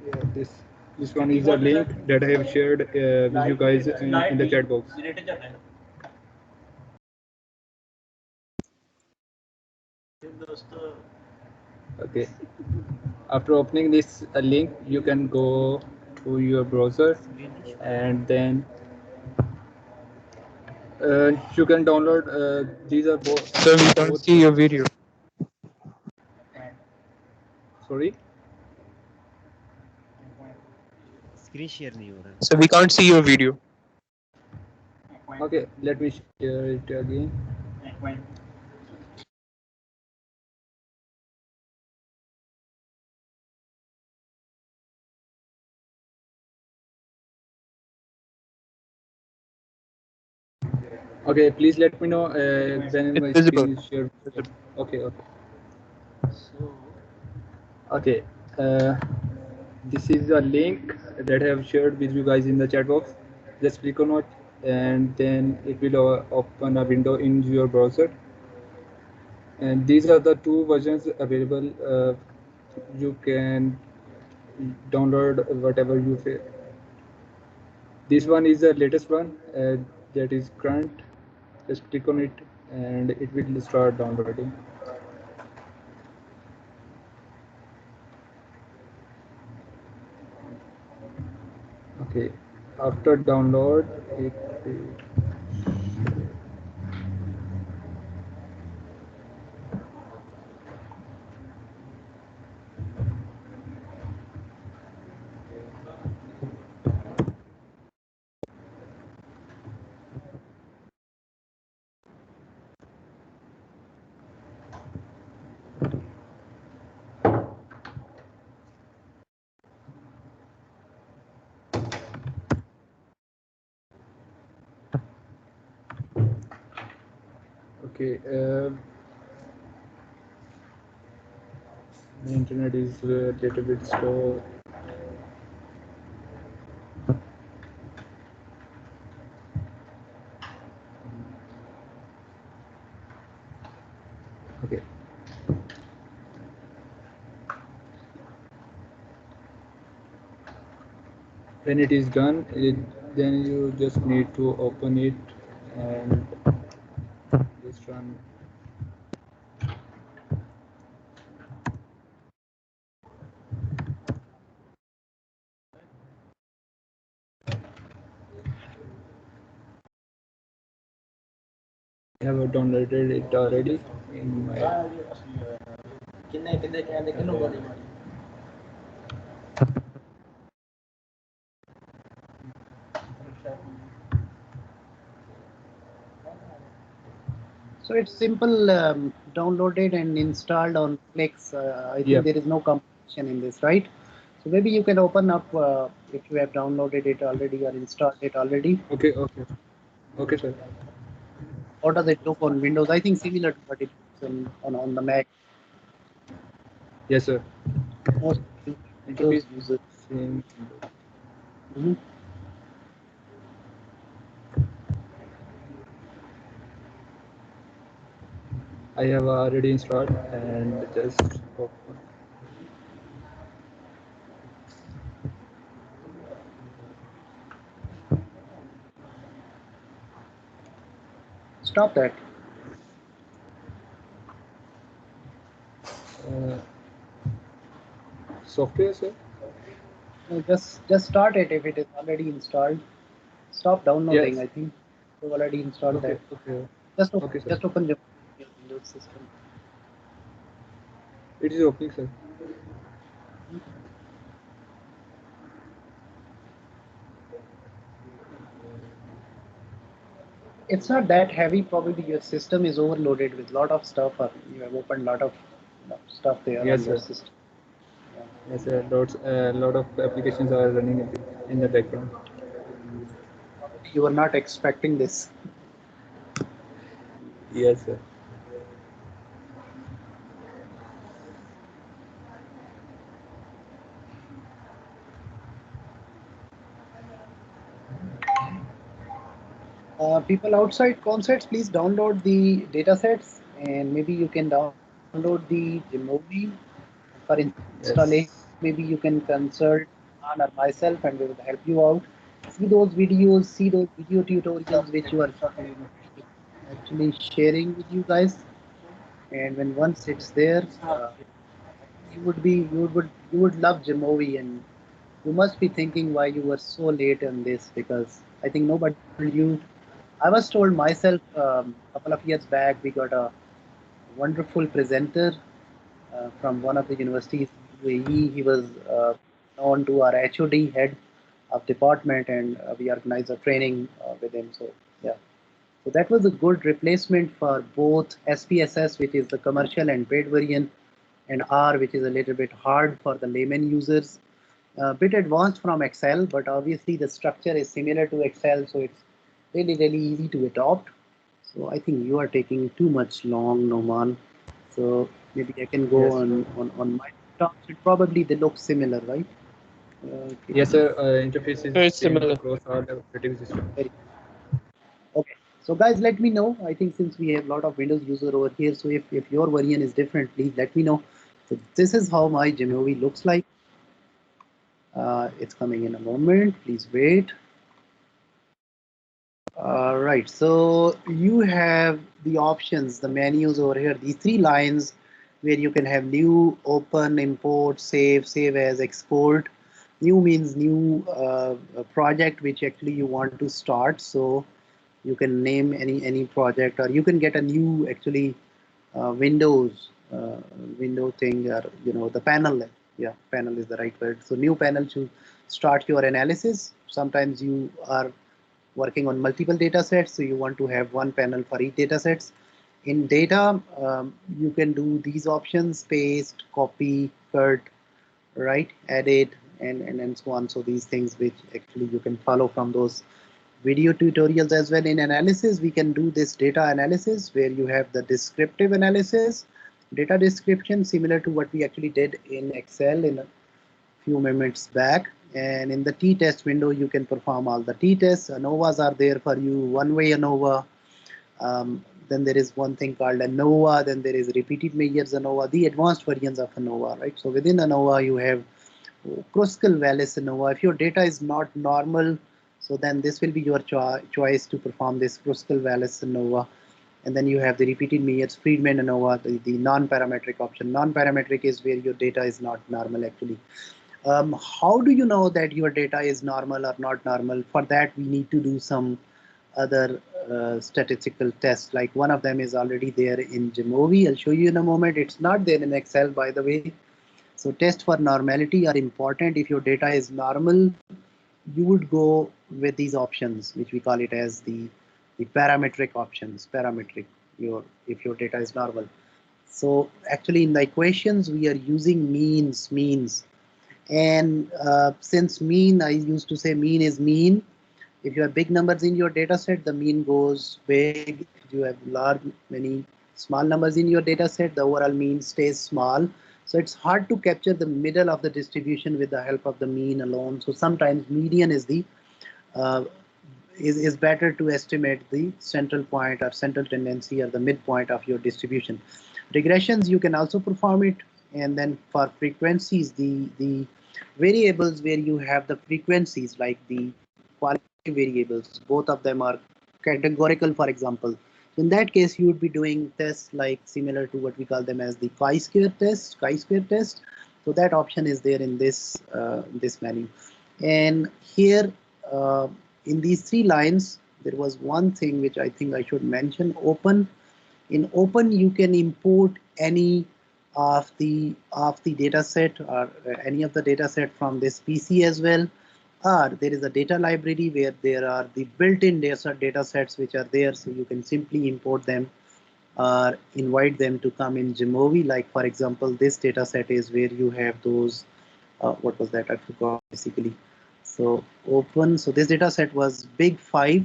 Yeah, this one is a link that I have shared with you guys in the chat box. Okay. After opening this link, you can go to your browser, and then you can download. These are both. So we can't see your video. Sorry. Screen share नहीं हो रहा है. So we can't see your video. Okay, let me share it again. Okay, please let me know when It's my visible. screen is shared. Okay, okay. Okay, this is a link that I have shared with you guys in the chat box. Just click on it, and then it will open a window in your browser. And these are the two versions available. You can download whatever you feel. This one is the latest one that is current. Just click on it, and it will start downloading. Okay, after download it. Okay, the internet is a little bit slow. Okay. When it is done, then you just need to open it and just run. I have downloaded it already in my. So it's simple, downloaded and installed on Plex. I think Yeah. there is no competition in this, right? So maybe you can open up if you have downloaded it already or installed it already. Okay. Okay. Okay, sir. How does it look on Windows? I think similar to what it looks on the Mac. Yes, sir. Most Interface Windows users. same. Mhm. I have already installed and just open. Stop that. Software, sir. No, just start it if it is already installed. Stop downloading. Yes. I think you've already installed Okay. that. Okay. Just Okay, sir. just open your Windows system. It is opening, sir. It's not that heavy. Probably your system is overloaded with lot of stuff, or you have opened lot of stuff there on Yes, your sir. system. Yeah. Yes, sir. Lot of applications are running in the background. You were not expecting this. Yes, sir. People outside concerts, please download the datasets, and maybe you can download the Jamovi for installation. Yes. Maybe you can consult Ann or myself, and we will help you out. See those videos, see those video tutorials which you are actually sharing with you guys. And when once it's there, you would love Jamovi, and you must be thinking why you were so late on this, because I think nobody told you. I was told myself a couple of years back. We got a wonderful presenter from one of the universities in UAE. He was known to our HOD, head of department, and we organized a training with him. So yeah, so that was a good replacement for both SPSS, which is the commercial and paid variant, and R, which is a little bit hard for the layman users. A bit advanced from Excel, but obviously the structure is similar to Excel, so it's really easy to adopt. So I think you are taking too much long, Noman. So maybe I can go Yes. on my laptops. It probably they look similar, right? Okay. Yes, sir. Interface is Very same similar. across all the operating system. Very okay. So guys, let me know. I think since we have a lot of Windows user over here, so if your variant is different, please let me know. So this is how my Jamovi looks like. It's coming in a moment. Please wait. All right, so you have the options, the menus over here, these three lines where you can have new, open, import, save as, export. New means new project which actually you want to start. So you can name any project, or you can get a new actually Windows window thing, or the panel. Yeah, panel is the right word. So new panel to start your analysis. Sometimes you are working on multiple data sets, so you want to have one panel for each data sets. In data, you can do these options: paste, copy, cut, right, edit, and so on. So these things which actually you can follow from those video tutorials as well. In analysis, we can do this data analysis where you have the descriptive analysis, data description, similar to what we actually did in Excel in a few minutes back. And in the t-test window, you can perform all the t-tests. ANOVAs are there for you, one-way ANOVA. Then there is one thing called ANOVA. Then there is repeated measures ANOVA, the advanced versions of ANOVA, right? So within ANOVA, you have Kruskal Wallis ANOVA. If your data is not normal, so then this will be your choice to perform this Kruskal Wallis ANOVA. And then you have the repeated measures, Friedman ANOVA, the non-parametric option. Non-parametric is where your data is not normal actually. How do you know that your data is normal or not normal? For that, we need to do some other statistical tests. Like one of them is already there in Jamovi. I'll show you in a moment. It's not there in Excel, by the way. So tests for normality are important. If your data is normal, you would go with these options, which we call it as the parametric options, parametric. if your data is normal. So actually in the equations we are using means, and since mean, I used to say mean is mean. If you have big numbers in your data set, the mean goes big. If you have many small numbers in your data set, the overall mean stays small. So it's hard to capture the middle of the distribution with the help of the mean alone. So sometimes median is the uh, is better to estimate the central point or central tendency or the midpoint of your distribution. Regressions, you can also perform it, and then for frequencies, the variables where you have the frequencies like the quality variables, both of them are categorical, for example. In that case, you would be doing tests like similar to what we call them as the chi-square test, chi-square test. So that option is there in this menu. And here, uh, in these three lines, there was one thing which I think I should mention. Open. In open, you can import any of the data set or any of the data set from this PC as well. Or there is a data library where there are the built-in data sets which are there, so you can simply import them or invite them to come in Jamovi. Like for example, this data set is where you have those. What was that? I forgot basically. So open. So this data set was big 5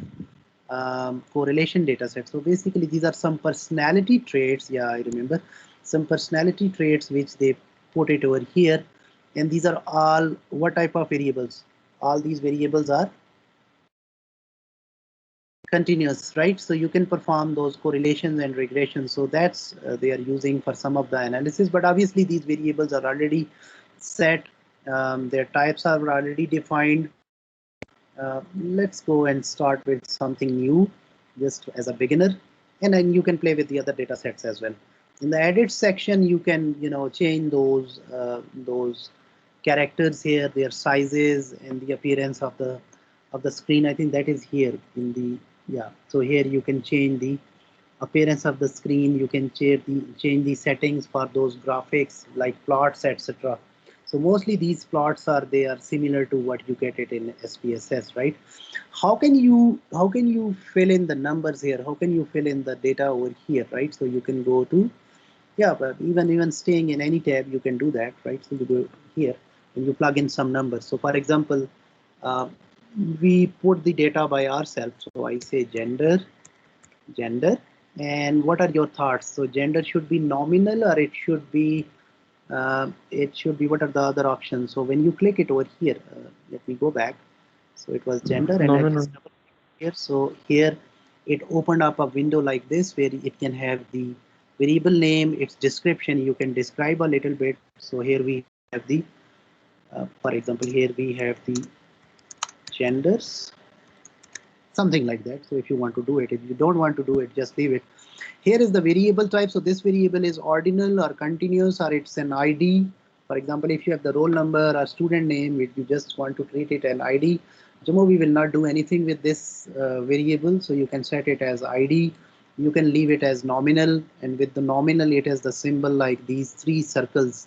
correlation data set. So basically these are some personality traits. Yeah, I remember some personality traits which they put it over here. And these are all what type of variables? All these variables are continuous, right? So you can perform those correlations and regressions. So that's they are using for some of the analysis, but obviously these variables are already set. Their types are already defined. Let's go and start with something new just as a beginner, and then you can play with the other data sets as well. In the edit section, you can change those characters here, their sizes and the appearance of the screen. I think that is here in the yeah. So here you can change the appearance of the screen. You can change the settings for those graphics like plots, etc. So mostly these plots are similar to what you get it in SPSS, right? How can you fill in the numbers here? How can you fill in the data over here, right? So you can go to but even staying in any tab, you can do that, right? So you go here and you plug in some numbers. So for example, uh, we put the data by ourselves. So I say gender, and what are your thoughts? So gender should be nominal or it should be what are the other options? So when you click it over here, let me go back. So it was gender, and I just double click here. So here it opened up a window like this where it can have the variable name, its description. You can describe a little bit. So here we have the, for example, here we have the genders, something like that. So if you want to do it, if you don't want to do it, just leave it. Here is the variable type. So this variable is ordinal or continuous, or it's an ID. For example, if you have the roll number or student name, if you just want to treat it an ID, Jamovi will not do anything with this variable. So you can set it as ID. You can leave it as nominal, and with the nominal, it has the symbol like these three circles,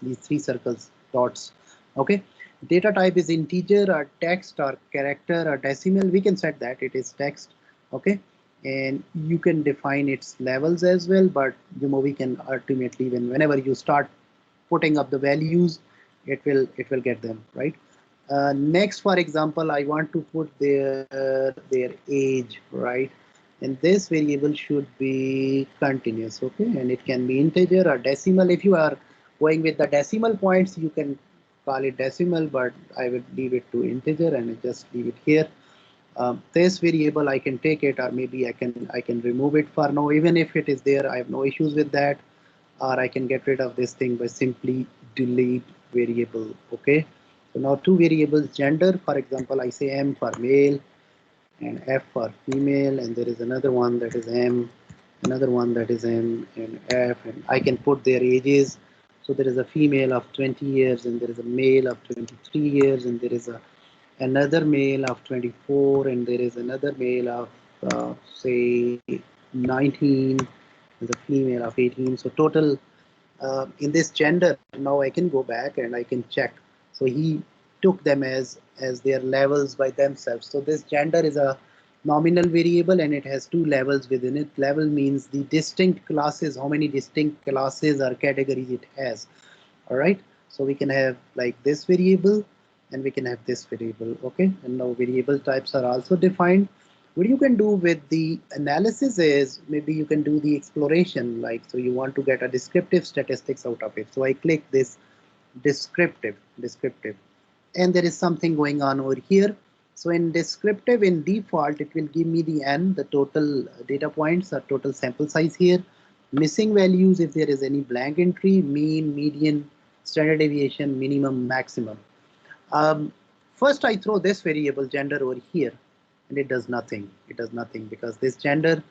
dots. Okay. Data type is integer or text or character or decimal. We can set that it is text. Okay. And you can define its levels as well, but Jamovi can ultimately, whenever you start putting up the values, it will get them, right? Next, for example, I want to put their age, right? And this variable should be continuous, okay? And it can be integer or decimal. If you are going with the decimal points, you can call it decimal, but I would leave it to integer and just leave it here. This variable I can take it, or maybe I can remove it for now. Even if it is there, I have no issues with that. Or I can get rid of this thing by simply delete variable. Okay. So now two variables, gender, for example, I say M for male and F for female, and there is another one that is M, another one that is M and F, and I can put their ages. So there is a female of 20 years, and there is a male of 23 years, and there is another male of 24, and there is another male of say 19, there's a female of 18. So total in this gender, now I can go back and I can check. So he took them as their levels by themselves. So this gender nominal variable, and it has two levels within it. Level means the distinct classes, how many distinct classes or categories it has. All right, so we can have like this variable and we can have this variable. Okay, and now variable types are also defined. What you can do with the analysis is maybe you can do the exploration, like so you want to get a descriptive statistics out of it. So I click this descriptive, and there is something going on over here. So in descriptive, in default, it will give me the n, the total data points or total sample size here, missing values if there is any blank entry, mean, median, standard deviation, minimum, maximum. First I throw this variable gender over here, and it does nothing. It does nothing because this gender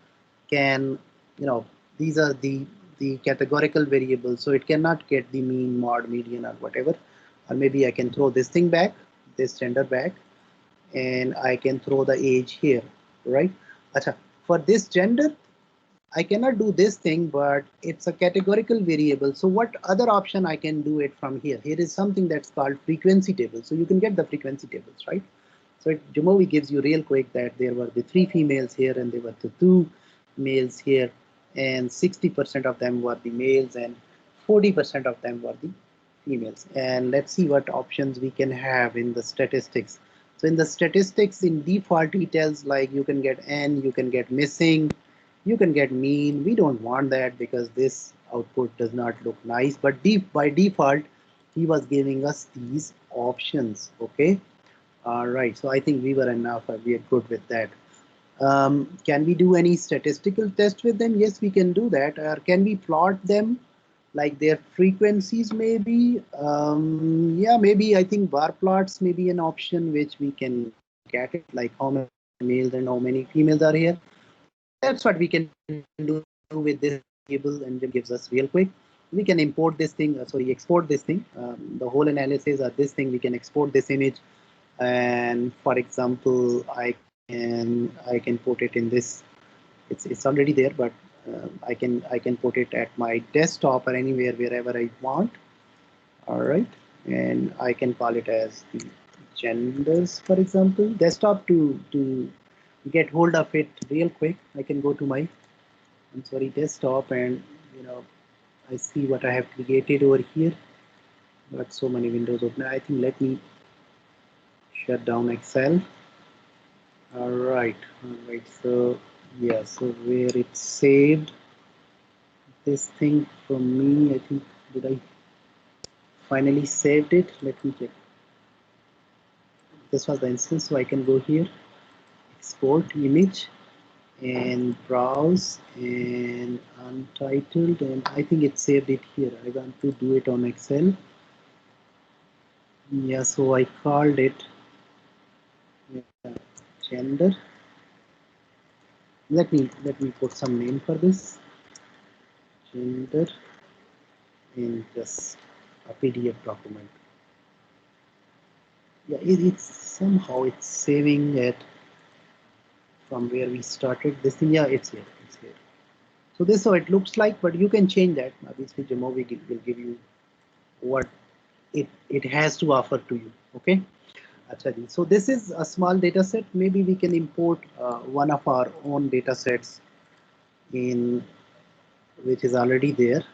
can, you know, these are the categorical variables, so it cannot get the mean, mod, median, or whatever. Or maybe I can throw this thing back, this gender back, and I can throw the age here, right? Acha, for this gender, I cannot do this thing, but it's a categorical variable. So what other option I can do it from here? Here is something that's called frequency table. So you can get the frequency tables, right? So Jamovi gives you real quick that there were the 3 females here and there were the 2 males here, and 60% of them were the males and 40% of them were the females. And let's see what options we can have in the statistics. So in the statistics, in default, he tells like you can get n, you can get missing, you can get mean. We don't want that because this output does not look nice, but by default he was giving us these options. Okay, all right, so I think we were enough. We are good with that. Can we do any statistical test with them? Yes, we can do that. Or can we plot them like their frequencies? Maybe yeah, maybe I think bar plots may be an option which we can get it, like how many males and how many females are here. That's what we can do with this table, and it gives us real quick. We can import this thing, sorry, export this thing. The whole analysis of this thing, we can export this image, and for example, I can put it in this. It's already there, but I can put it at my desktop or anywhere wherever I want. All right, and I can call it as the genders, for example, desktop. To get hold of it real quick, I can go to my, I'm sorry, desktop, and I see what I have created over here. Got so many windows open. I think let me shut down Excel. All right. So yeah, so where it's saved, this thing for me, I think, did I finally saved it? Let me check. This was the instance, so I can go here, export image, and browse, and untitled, and I think it saved it here. I want to do it on Excel. Yeah, so I called it gender. Let me put some name for this, gender, in just a PDF document. Yeah, it's somehow it's saving it from where we started this thing. Yeah, it's here. It's here. So this is how it looks like, but you can change that. Obviously, Jamovi will give you what it has to offer to you. Okay. So this is a small data set. Maybe we can import one of our own data sets in, which is already there.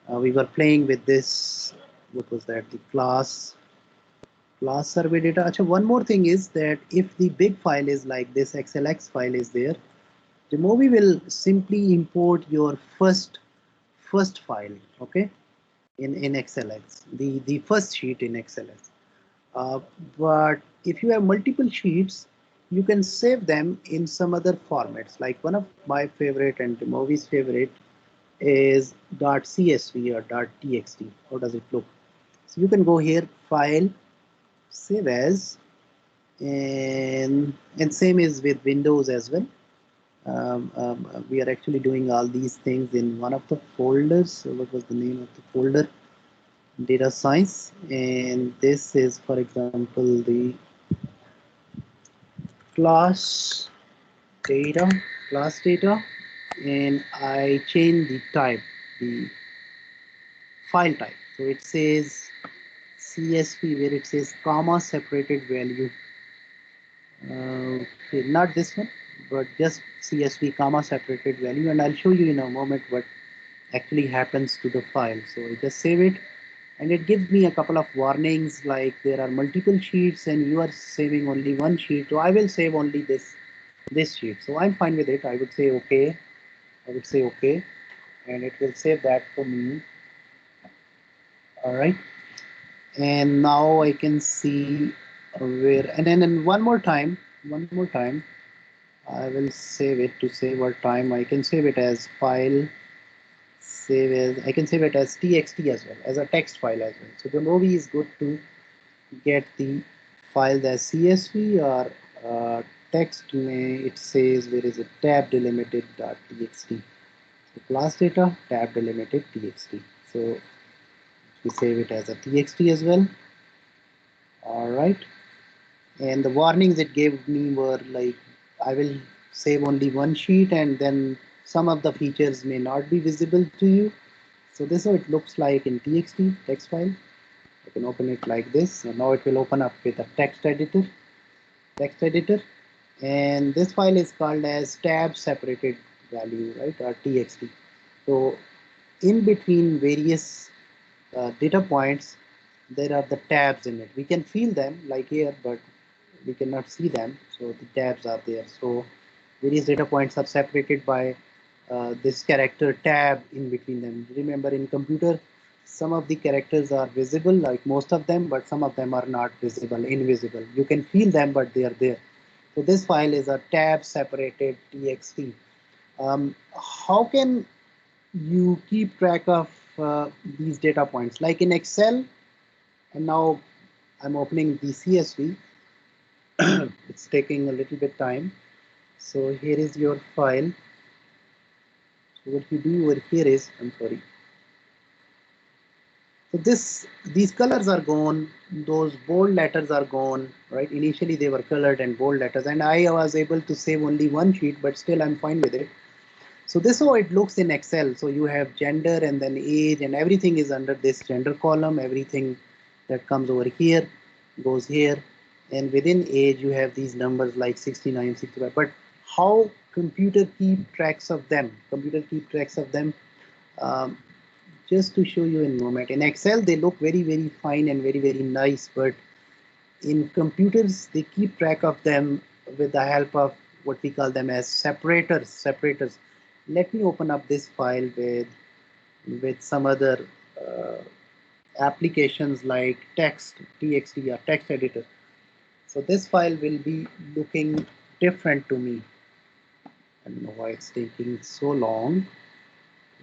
We were playing with this. What was that? The class survey data. Achha, one more thing is that if the big file is like this, XLX file is there, Jamovi will simply import your first file, okay, in XLX, the first sheet in XLX. But if you have multiple sheets, you can save them in some other formats. Like one of my favorite and Jamovi's favorite is .csv or .txt. How does it look? So you can go here, file, save as, and same is with Windows as well. We are actually doing all these things in one of the folders. So what was the name of the folder? Data science, and this is, for example, the class data, and I change the type, the file type. So it says CSV, where it says comma separated value. Okay, not this one, but just CSV comma separated value, and I'll show you in a moment what actually happens to the file. So I just save it, and it gives me a couple of warnings like there are multiple sheets and you are saving only one sheet. So I will save only this sheet. So I'm fine with it. I would say okay. I would say okay, and it will save that for me. All right, and now I can see where, and then one more time, I will save it to save our time. I can save it as file, save as, I can save it as txt as well, as a text file as well. So the movie is good to get the file as CSV or text. It says where is it, tab delimited.txt. So class data tab delimited txt. So we save it as a txt as well. All right. And the warnings it gave me were like, I will save only one sheet and then some of the features may not be visible to you. So this is how it looks like in txt text file. I can open it like this. So now it will open up with a text editor, and this file is called as tab separated value, right, or txt. So in between various data points, there are the tabs in it. We can feel them like here, but we cannot see them. So the tabs are there. So various data points are separated by this character tab in between them. Remember, in computer, some of the characters are visible, like most of them, but some of them are not visible, invisible. You can feel them, but they are there. So this file is a tab separated txt. How can you keep track of these data points? Like in Excel, and now I'm opening the CSV. It's taking a little bit time. So here is your file. So what you do over here is, I'm sorry. So these colors are gone. Those bold letters are gone, right? Initially they were colored and bold letters, and I was able to save only one sheet, but still I'm fine with it. So this is how it looks in Excel. So you have gender and then age, and everything is under this gender column. Everything that comes over here goes here, and within age you have these numbers like 69, 65. But how computer keep tracks of them? Computer keep tracks of them. Um, just to show you in a moment. In Excel, they look very, very fine and very, very nice, but in computers, they keep track of them with the help of what we call them as separators. Let me open up this file with some other uh, applications like txt or text editor. So this file will be looking different to me. I don't know why it's taking so long.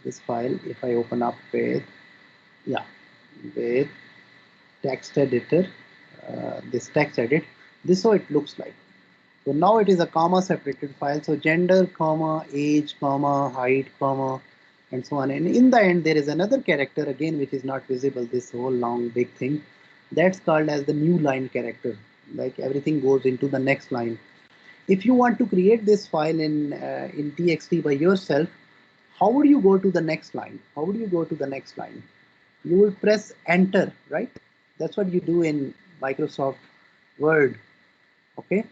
This file, if I open up with, yeah, with text editor, this text edit, this is how it looks like. So now it is a comma separated file. So gender, comma, age, comma, height, comma, and so on. And in the end, there is another character again, which is not visible, this whole long big thing. That's called as the new line character. Like everything goes into the next line. If you want to create this file in txt by yourself, how would you go to the next line? How would you go to the next line? You will press enter, right? That's what you do in Microsoft Word, okay,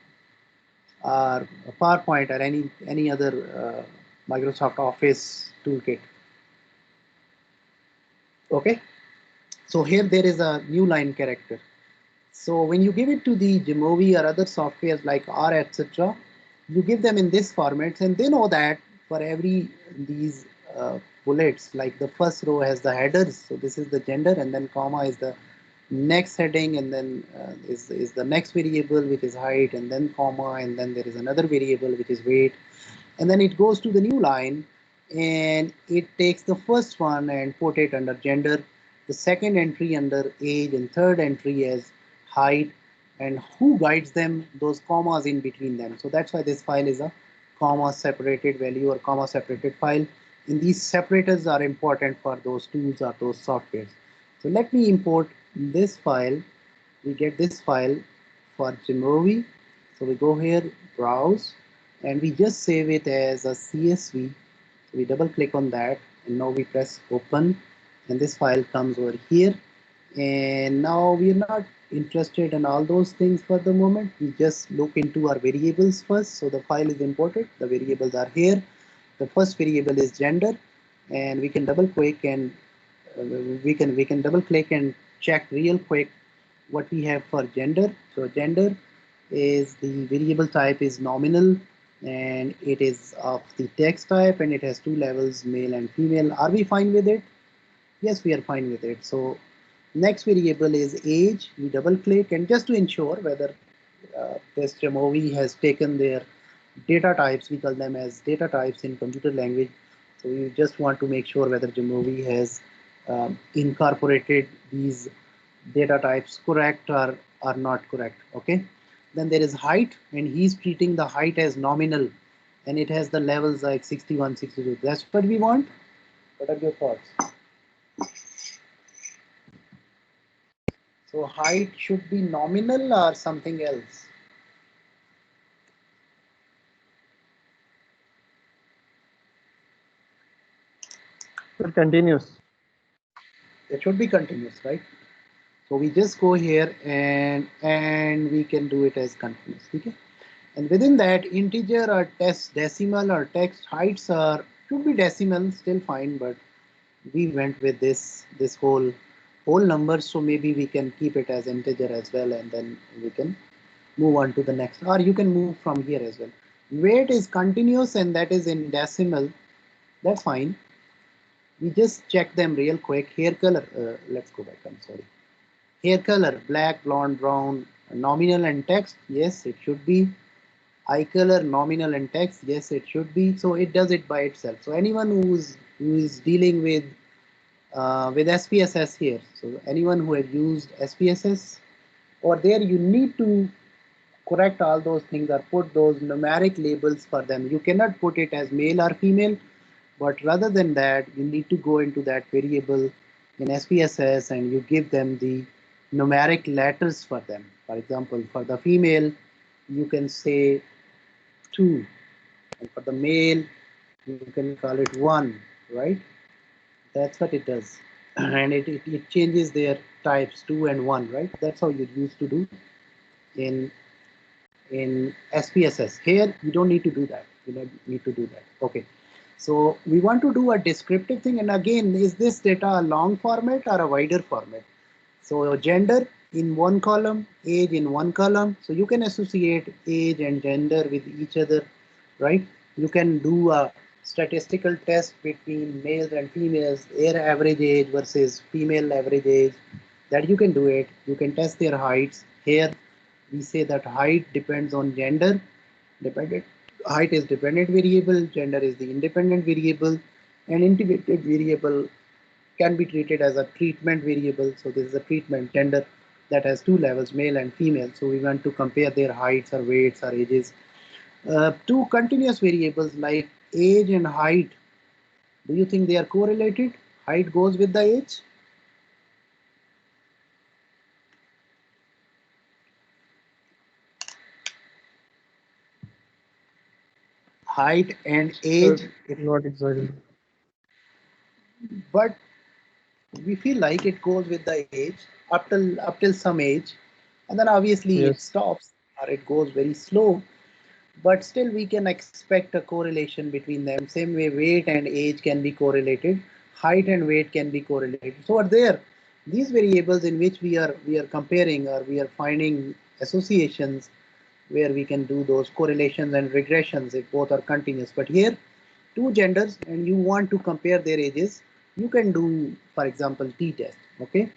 or PowerPoint or any other Microsoft Office toolkit. Okay, so here there is a new line character. So when you give it to the Jamovi or other softwares like R, etc., you give them in this format, and they know that for every these bullets, like the first row has the headers, so this is the gender, and then comma is the next heading, and then is the next variable, which is height, and then comma, and then there is another variable which is weight, and then it goes to the new line, and it takes the first one and put it under gender, the second entry under age, and third entry as height, and who guides them, those commas in between them. So that's why this file is a comma separated value or comma separated file, and these separators are important for those tools or those softwares. So let me import this file. We get this file for Jamovi. So we go here, browse, and we just save it as a CSV. So we double click on that, and now we press open, and this file comes over here. And now we are not interested in all those things for the moment. We just look into our variables first. So the file is imported. The variables are here. The first variable is gender, and we can double click and we can double click and check real quick what we have for gender. So gender is the variable type is nominal, and it is of the text type, and it has two levels, male and female. Are we fine with it? Yes, we are fine with it. So next variable is age. We double click, and just to ensure whether this Jamovi has taken their data types, we call them as data types in computer language. So we just want to make sure whether Jamovi has incorporated these data types correct or not correct. Okay. Then there is height, and he's treating the height as nominal, and it has the levels like 61, 62. That's what we want. What are your thoughts? So height should be nominal or something else? Continuous. It should be continuous, right? So we just go here and we can do it as continuous. Okay. And within that, integer or text decimal or text heights are should be decimal, still fine, but we went with this whole number, so maybe we can keep it as integer as well, and then we can move on to the next, or you can move from here as well. Weight is continuous, and that is in decimal. That's fine. We just check them real quick. Hair color, let's go back, I'm sorry. Hair color, black, blonde, brown, nominal and text, yes, it should be. Eye color, nominal and text, yes, it should be. So it does it by itself. So anyone who is dealing with SPSS here, so anyone who has used SPSS, or there you need to correct all those things or put those numeric labels for them. You cannot put it as male or female, but rather than that, you need to go into that variable in SPSS and you give them the numeric letters for them. For example, for the female, you can say 2, and for the male, you can call it 1, right? That's what it does. And it changes their types 2 and 1, right? That's how you used to do in SPSS. Here, you don't need to do that. You don't need to do that. Okay. So we want to do a descriptive thing. And again, is this data a long format or a wider format? So gender in one column, age in one column. So you can associate age and gender with each other, right? You can do a statistical test between males and females, their average age versus female average age. That you can do it. You can test their heights. Here we say that height depends on gender. Dependent height is dependent variable, gender is the independent variable, and integrated variable can be treated as a treatment variable. So this is a treatment gender that has two levels, male and female. So we want to compare their heights or weights or ages. Two continuous variables like age and height. Do you think they are correlated? Height goes with the age. Height and age. Not exactly. But we feel like it goes with the age up till some age, and then obviously it Yes. stops or it goes very slow. But still, we can expect a correlation between them. Same way, weight and age can be correlated. Height and weight can be correlated. So are there these variables in which we are comparing or we are finding associations where we can do those correlations and regressions if both are continuous. But here, two genders and you want to compare their ages, you can do, for example, t-test. Okay,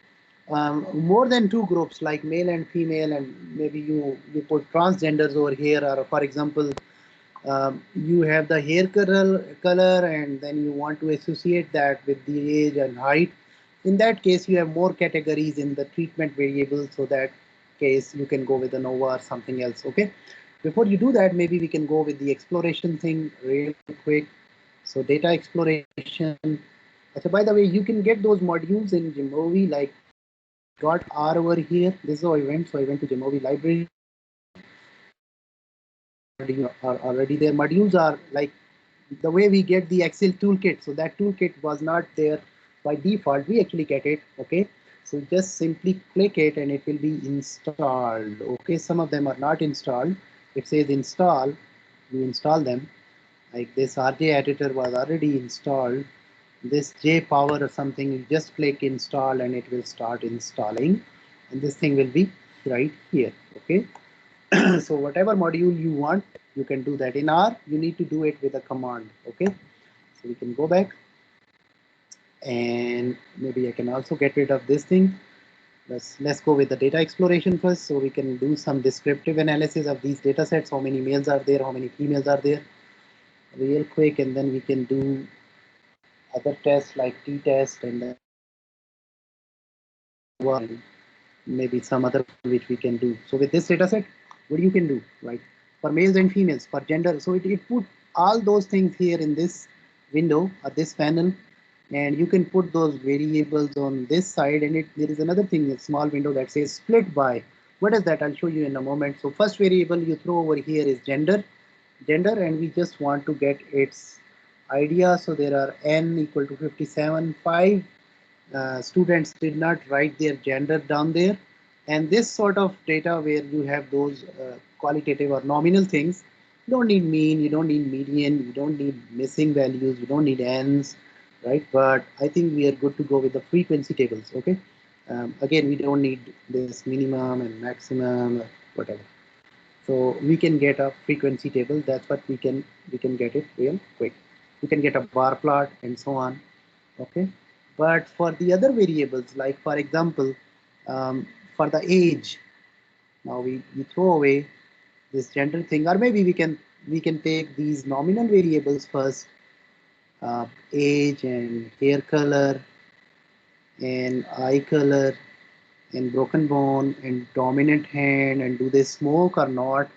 more than two groups like male and female, and maybe you put transgenders over here, or for example, you have the hair color and then you want to associate that with the age and height. In that case, you have more categories in the treatment variable, so that case you can go with ANOVA or something else. Okay, before you do that, maybe we can go with the exploration thing real quick. So data exploration. So by the way, you can get those modules in Jamovi, like got R over here. This is how I went. So I went to Jamovi library. Already their modules are like the way we get the Excel toolkit. So that toolkit was not there by default. We actually get it. Okay. So just simply click it and it will be installed. Okay, some of them are not installed. It says install, you install them. Like this RJ editor was already installed. This JPower or something, you just click install and it will start installing. And this thing will be right here. Okay. So whatever module you want, you can do that. In R, you need to do it with a command. Okay. So we can go back and maybe I can also get rid of this thing. Let's go with the data exploration first, so we can do some descriptive analysis of these data sets. How many males are there? How many females are there? Real quick, and then we can do other tests like t-test and then one, maybe some other which we can do. So with this data set, what you can do, right? For males and females, for gender. So it put all those things here in this window or this panel, and you can put those variables on this side. And there is another thing, a small window that says split by. What is that? I'll show you in a moment. So first variable you throw over here is gender, and we just want to get its idea. So there are n equal to 57, 5 students did not write their gender down there. And this sort of data where you have those qualitative or nominal things, you don't need mean, you don't need median, you don't need missing values, you don't need ends, right? But I think we are good to go with the frequency tables, okay? Again, we don't need this minimum and maximum or whatever. So we can get a frequency table. That's what we can get it real quick. We can get a bar plot and so on, okay? But for the other variables, like for example, for the age, now we throw away this gender thing, or maybe we can take these nominal variables first, age and hair color and eye color and broken bone and dominant hand, and do they smoke or not.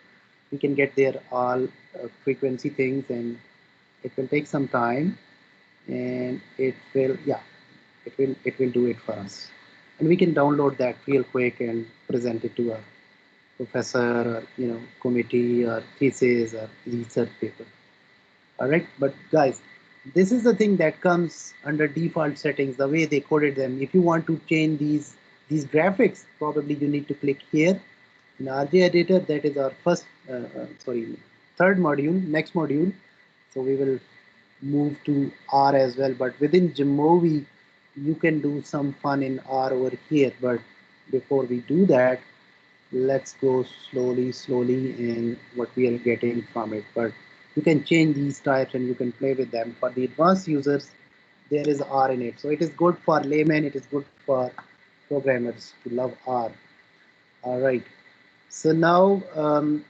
We can get their all frequency things, and it will take some time, and it will, yeah, it will do it for us, and we can download that real quick and present it to our professor or committee or thesis or research paper. All right, but guys, this is the thing that comes under default settings, the way they coded them. If you want to change these graphics, probably you need to click here in RJ editor. That is our first third module, next module. So we will move to R as well, but within Jamovi you can do some fun in R over here. But before we do that, let's go slowly in what we are getting from it. But you can change these types and you can play with them. For the advanced users, there is R in it, so it is good for laymen, it is good for programmers to love R. All right, so now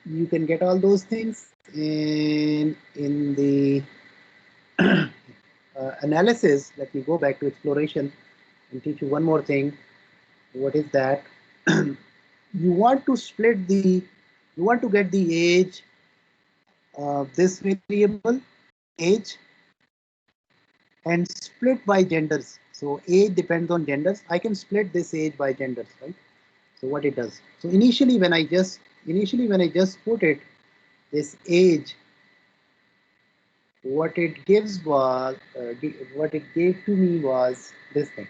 you can get all those things, and in the analysis, let me go back to exploration and teach you one more thing. What is that? You want to you want to get the age of this variable, age, and split by genders. So age depends on genders. I can split this age by genders, right? So what it does. So initially when I just put it, this age, what it gives was, what it gave to me was this thing.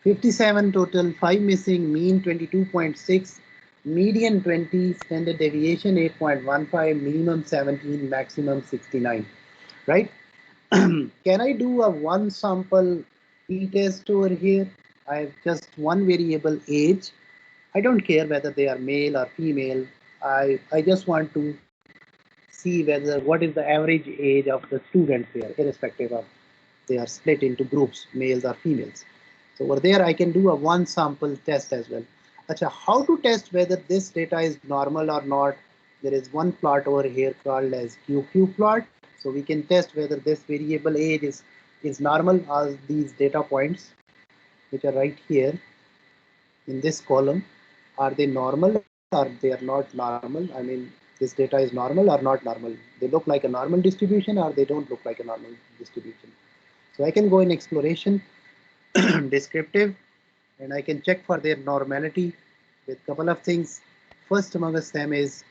57 total, 5 missing, mean 22.6, median 20, standard deviation 8.15, minimum 17, maximum 69, right? Can I do a one sample t-test over here? I have just one variable age. I don't care whether they are male or female. I just want to see whether what is the average age of the students here, irrespective of they are split into groups, males or females. So over there, I can do a one sample test as well. Achha, how to test whether this data is normal or not? There is one plot over here called as QQ plot. So we can test whether this variable age is normal, as these data points, which are right here in this column, are they normal or they are not normal? I mean, this data is normal or not normal? They look like a normal distribution or they don't look like a normal distribution. So I can go in exploration, descriptive, and I can check for their normality with a couple of things. First amongst them is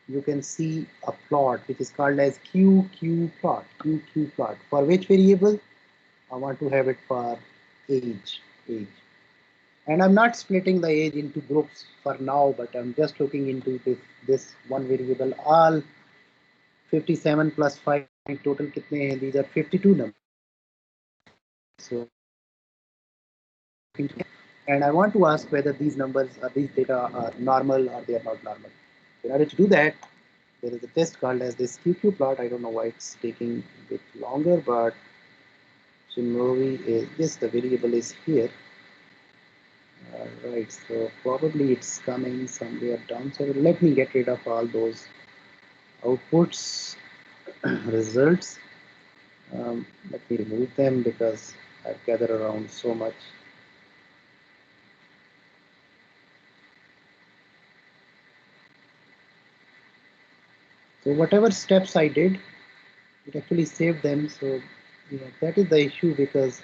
you can see a plot which is called as QQ plot. QQ plot. For which variable? I want to have it for age. And I'm not splitting the age into groups for now, but I'm just looking into this one variable. All 57 plus 5 total kitne hain? These are 52 numbers. So, and I want to ask whether these numbers or these data are normal or they are not normal. In order to do that, there is a test called as this QQ plot. I don't know why it's taking a bit longer, but Shimovi is, yes, the variable is here. Right, so probably it's coming somewhere down. So let me get rid of all those outputs, results. Let me remove them because I've gathered around so much. So whatever steps I did, it actually saved them. So yeah, that is the issue because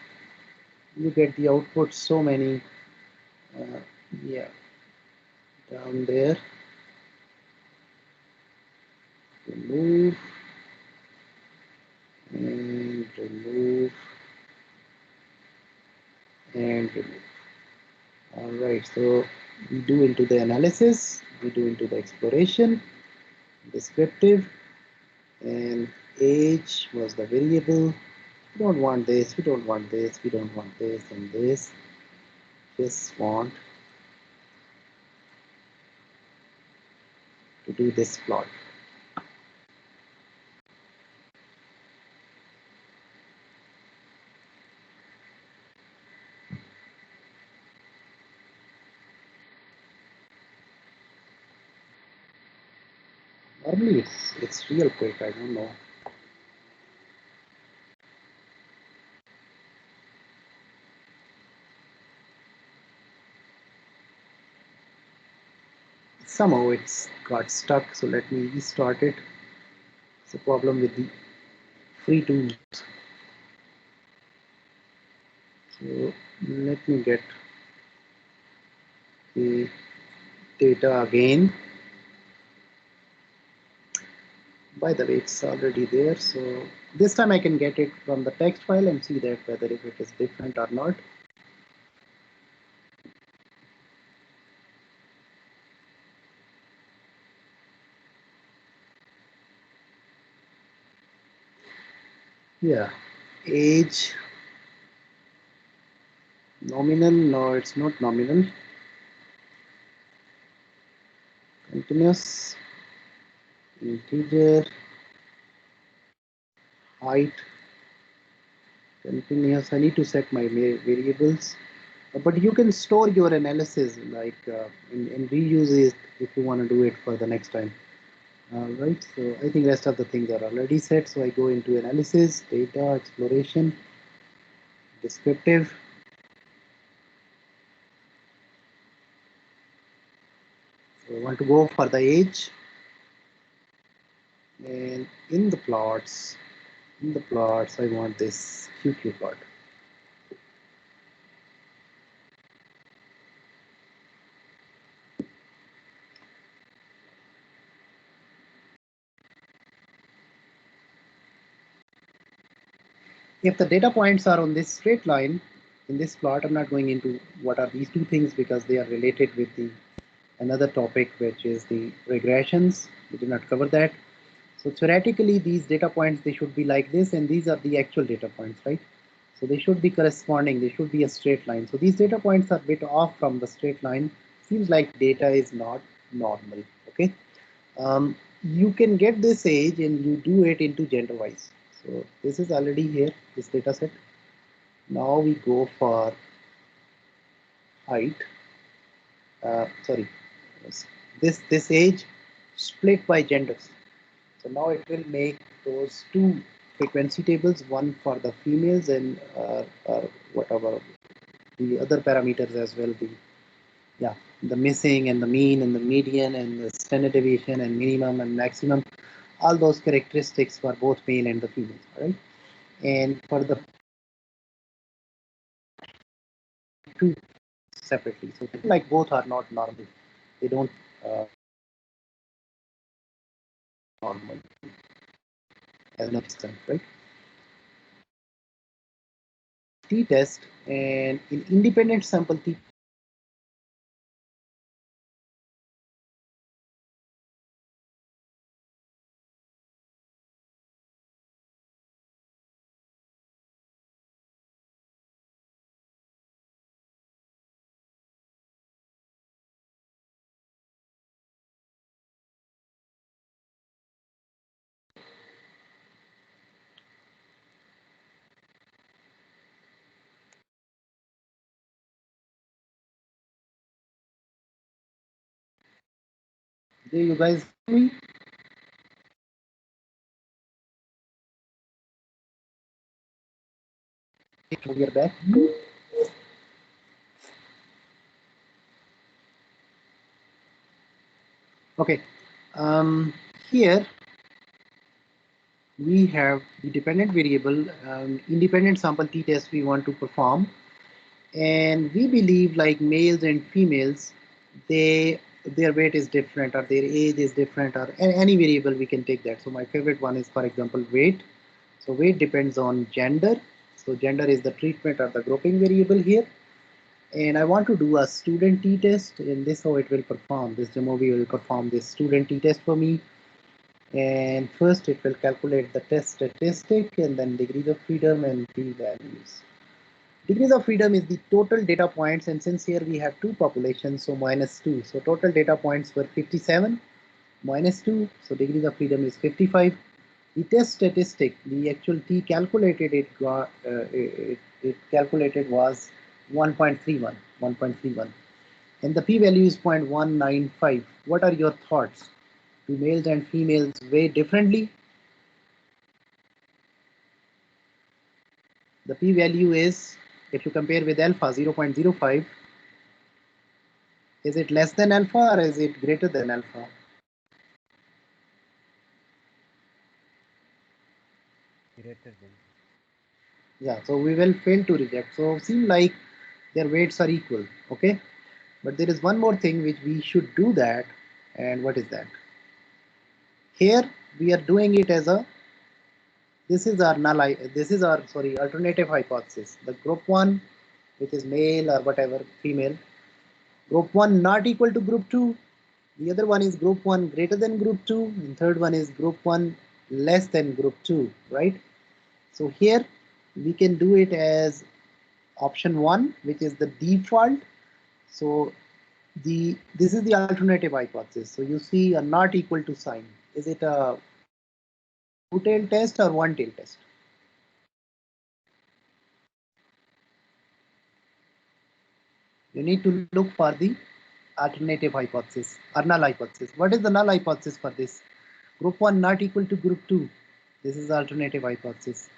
you get the output so many. Yeah, down there. Remove and remove and remove. All right, so we do into the analysis, we do into the exploration, descriptive, and age was the variable. We don't want this, we don't want this, we don't want this, and this. Just want to do this plot. Normally it's real quick, I don't know. Somehow it's got stuck, so let me restart it. It's a problem with the free tools. So let me get the data again. By the way, it's already there, so this time I can get it from the text file and see that whether if it is different or not. Yeah, age, nominal, no, it's not nominal. Continuous, integer, height, continuous. I need to set my variables. But you can store your analysis like and reuse it if you want to do it for the next time. Right, so I think rest of the things are already set. So I go into analysis, data, exploration, descriptive. So I want to go for the age. And in the plots, I want this QQ plot. If the data points are on this straight line, in this plot, I'm not going into what are these two things because they are related with the another topic, which is the regressions. We did not cover that. So theoretically, these data points, they should be like this, and these are the actual data points, right? So they should be corresponding, they should be a straight line. So these data points are a bit off from the straight line. Seems like data is not normal, okay? You can get this age and you do it into gender wise. So this is already here, this data set. Now we go for height, sorry, this age split by genders. So now it will make those two frequency tables, one for the females and whatever the other parameters as well. The missing and the mean and the median and the standard deviation and minimum and maximum, all those characteristics for both male and the females, right? And for the two separately, so like both are not normal, they don't normal as an extent, right? T-test and in independent sample Do you guys hear me? We are back. Okay. Here we have the dependent variable, independent sample t-test we want to perform, and we believe like males and females, their weight is different or their age is different, or any variable we can take that. So my favorite one is, for example, weight. So weight depends on gender. So gender is the treatment or the grouping variable here. And I want to do a student t-test, and this how it will perform. This Jamovi will perform this student t-test for me. And first it will calculate the test statistic and then degrees of freedom and p-values. Degrees of freedom is the total data points, and since here we have two populations, so -2. So total data points were 57 -2, so degrees of freedom is 55. The test statistic, the actual t calculated, it calculated was 1.31, and the p-value is 0.195. What are your thoughts? Do males and females weigh differently? The p-value is, if you compare with alpha, 0.05. Is it less than alpha or is it greater than alpha? Greater than. Yeah, so we will fail to reject. So seem like their weights are equal, okay? But there is one more thing which we should do that, and what is that? Here we are doing it as a, this is our null, this is our, sorry, alternative hypothesis. The group 1, which is male or whatever, female, group 1 not equal to group 2, the other one is group 1 greater than group 2, and third one is group 1 less than group 2, right? So here we can do it as option 1, which is the default. So this is the alternative hypothesis. So you see a not equal to sign. Is it a two-tailed test or one-tailed test? You need to look for the alternative hypothesis or null hypothesis. What is the null hypothesis for this? Group 1 not equal to group 2. This is the alternative hypothesis.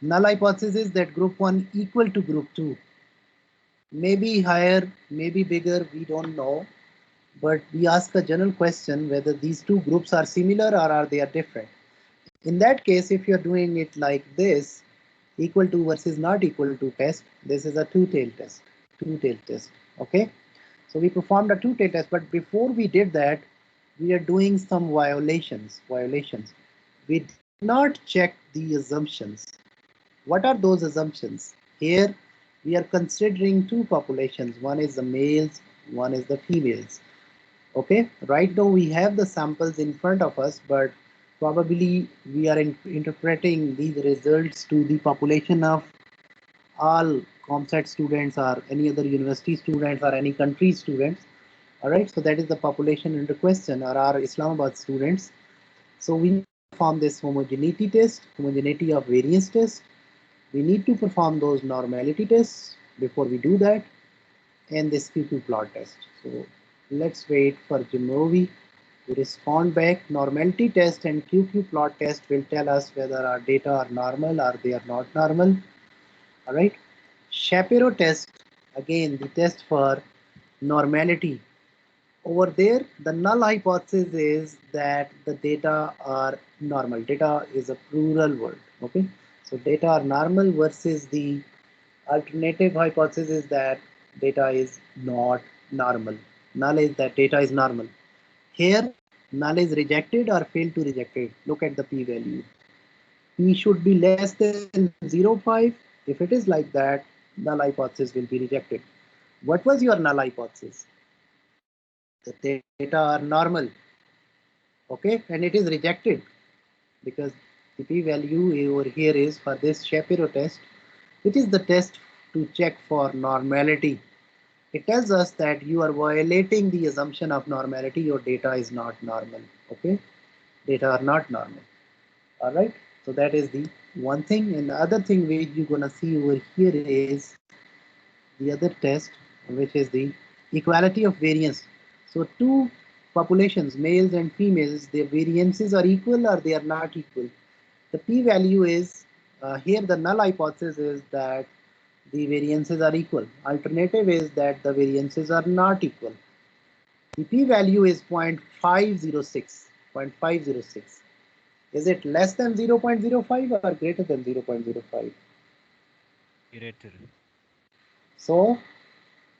Null hypothesis is that group 1 equal to group 2. Maybe higher, maybe bigger, we don't know. But we ask a general question whether these two groups are similar or are they different. In that case, if you're doing it like this, equal to versus not equal to test, this is a two-tailed test. Two-tailed test. Okay. So we performed a two-tailed test, but before we did that, we are doing some violations. We did not check the assumptions. What are those assumptions? Here we are considering two populations. One is the males, one is the females. Okay, right now we have the samples in front of us, but probably we are interpreting these results to the population of all ComSat students or any other university students or any country students. All right, so that is the population under question, or our Islamabad students. So we perform this homogeneity test, homogeneity of variance test. We need to perform those normality tests before we do that, and this QQ plot test. So let's wait for Jamovi to respond back. Normality test and QQ plot test will tell us whether our data are normal or they are not normal. All right. Shapiro test, again the test for normality. Over there, the null hypothesis is that the data are normal. Data is a plural word. Okay. So data are normal versus the alternative hypothesis is that data is not normal. Null is that data is normal. Here, null is rejected or failed to rejected. Look at the p-value. P should be less than 0.5. If it is like that, null hypothesis will be rejected. What was your null hypothesis? The data are normal. Okay, and it is rejected because the p-value over here is for this Shapiro test, which is the test to check for normality. It tells us that you are violating the assumption of normality. Your data is not normal. Okay, data are not normal. All right, so that is the one thing. And the other thing which you're gonna see over here is the other test, which is the equality of variance. So two populations, males and females, their variances are equal or they are not equal. The p-value is, here the null hypothesis is that the variances are equal. Alternative is that the variances are not equal. The p-value is 0.506. 0.506. Is it less than 0.05 or greater than 0.05? Greater. So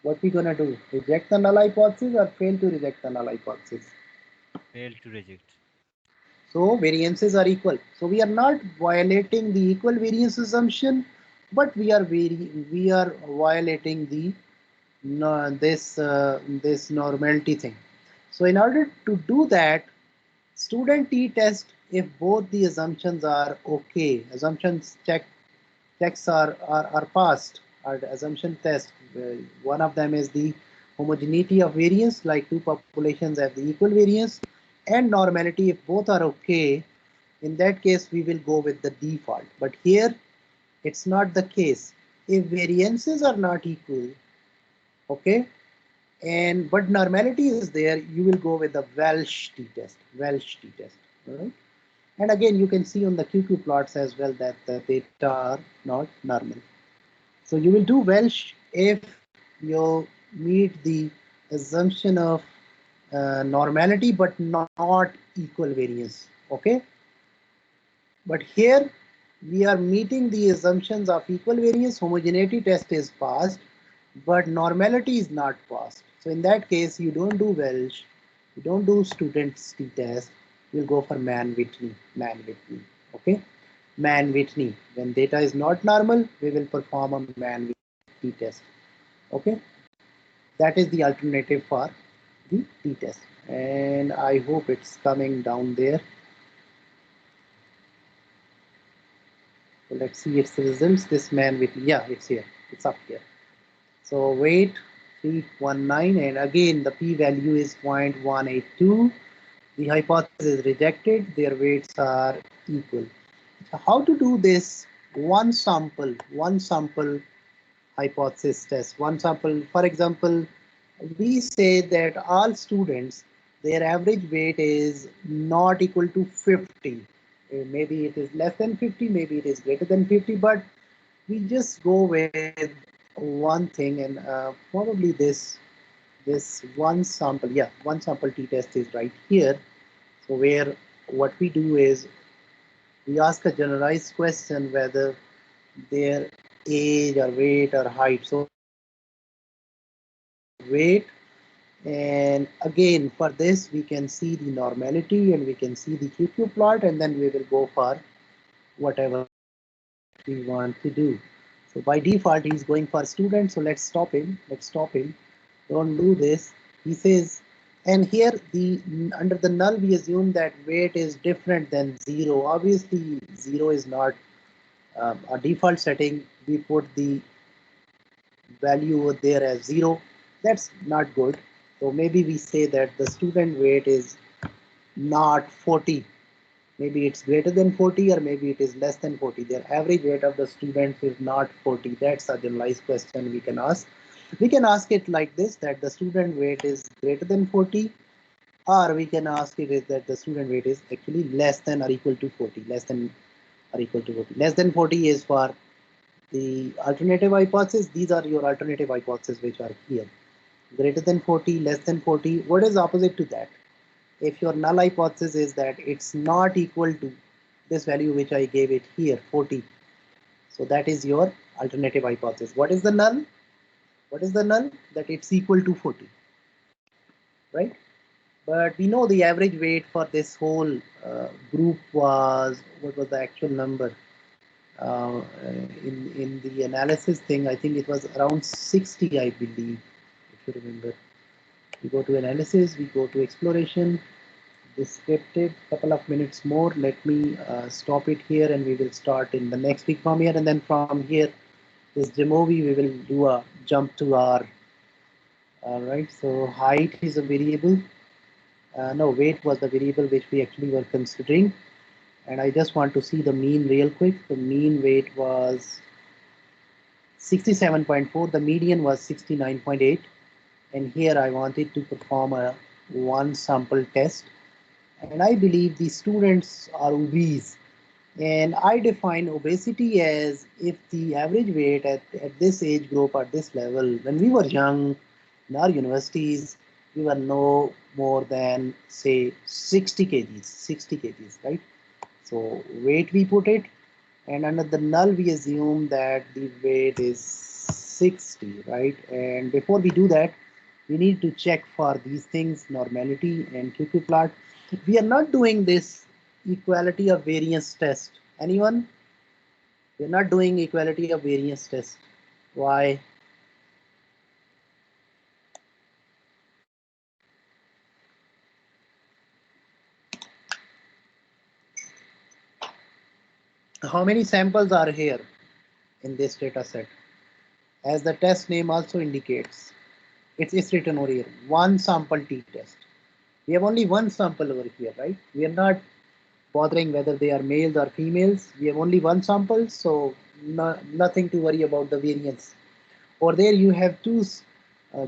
what we gonna do? Reject the null hypothesis or fail to reject the null hypothesis? Fail to reject. So variances are equal. So we are not violating the equal variance assumption, but we are violating the this normality thing. So in order to do that, student t-test, if both the assumptions are okay, assumptions checks are passed, or the assumption test, one of them is the homogeneity of variance, like two populations have the equal variance, and normality, if both are okay, in that case we will go with the default. But here it's not the case. If variances are not equal, okay, and but normality is there, you will go with the Welsh t-test. Welsh t-test. All right. And again, you can see on the QQ plots as well that the data are not normal. So you will do Welsh if you meet the assumption of normality but not equal variance. Okay. But here we are meeting the assumptions of equal variance. Homogeneity test is passed, but normality is not passed. So in that case, you don't do Welsh, you don't do students t-test, you'll go for Mann-Whitney. Mann-Whitney. Okay. Mann-Whitney. When data is not normal, we will perform a Mann-Whitney test. Okay. That is the alternative for the t-test. And I hope it's coming down there. So let's see its results. This Mann-Whitney, yeah, it's here. It's up here. So weight 319, and again the p-value is 0.182. The hypothesis is rejected. Their weights are equal. So how to do this one sample hypothesis test? One sample, for example, we say that all students, their average weight is not equal to 50. Maybe it is less than 50, maybe it is greater than 50, but we just go with one thing, and probably this one sample, yeah, one sample t-test is right here. So where what we do is we ask a generalized question whether their age or weight or height. So weight, and again for this we can see the normality and we can see the QQ plot, and then we will go for whatever we want to do. So by default he's going for student, so let's stop him. Don't do this. He says, and here the under the null we assume that weight is different than 0. Obviously 0 is not a default setting. We put the value over there as 0. That's not good. So maybe we say that the student weight is not 40. Maybe it's greater than 40 or maybe it is less than 40. Their average weight of the students is not 40. That's a generalized question we can ask. We can ask it like this, that the student weight is greater than 40, or we can ask it is that the student weight is actually less than or equal to 40. Less than or equal to 40. Less than 40 is for the alternative hypothesis. These are your alternative hypotheses which are here. Greater than 40, less than 40. What is opposite to that? If your null hypothesis is that it's not equal to this value which I gave it here, 40. So that is your alternative hypothesis. What is the null? What is the null? That it's equal to 40, right? But we know the average weight for this whole group was, what was the actual number? In the analysis thing, I think it was around 60, I believe, if you remember. We go to analysis, we go to exploration, descriptive, couple of minutes more. Let me stop it here and we will start in the next week from here. And then from here, this Jamovi, we will do a jump to R. All right, so height is a variable. No, weight was the variable which we actually were considering. And I just want to see the mean real quick. The mean weight was 67.4. The median was 69.8. And here I wanted to perform a one sample test, and I believe the students are obese. And I define obesity as if the average weight at this age group at this level, when we were young in our universities, we were no more than say 60 kgs, 60 kgs, right? So weight we put it, and under the null we assume that the weight is 60, right? And before we do that, we need to check for these things, normality and QQ plot. We are not doing this equality of variance test. Anyone? We're not doing equality of variance test. Why? How many samples are here in this data set? As the test name also indicates, it's written over here, one sample t-test. We have only one sample over here, right? We are not bothering whether they are males or females. We have only one sample, so nothing to worry about the variance. Or there you have two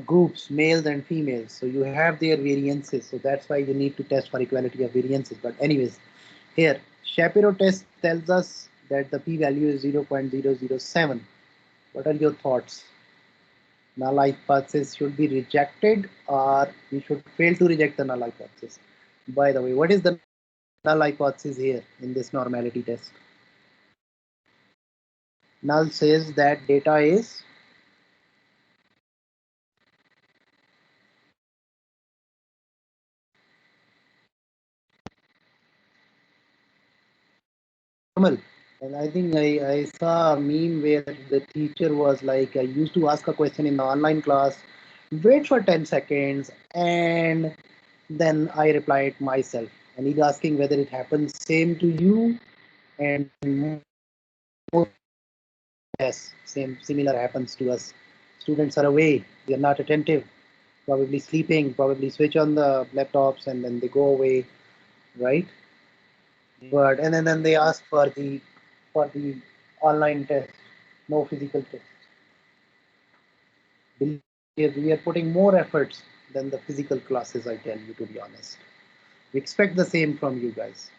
groups, males and females, so you have their variances, so that's why you need to test for equality of variances. But anyways, here Shapiro test tells us that the p-value is 0.007. What are your thoughts? Null hypothesis should be rejected, or we should fail to reject the null hypothesis? By the way, what is the null hypothesis here in this normality test? Null says that data is normal. And I think I saw a meme where the teacher was like, I used to ask a question in the online class, wait for 10 seconds, and then I replied myself. And he's asking whether it happens same to you, and yes, same similar happens to us. Students are away, they are not attentive, probably sleeping, probably switch on the laptops and then they go away, right? But and then they ask for the online test, no physical test. We are putting more efforts than the physical classes, I tell you, to be honest. We expect the same from you guys.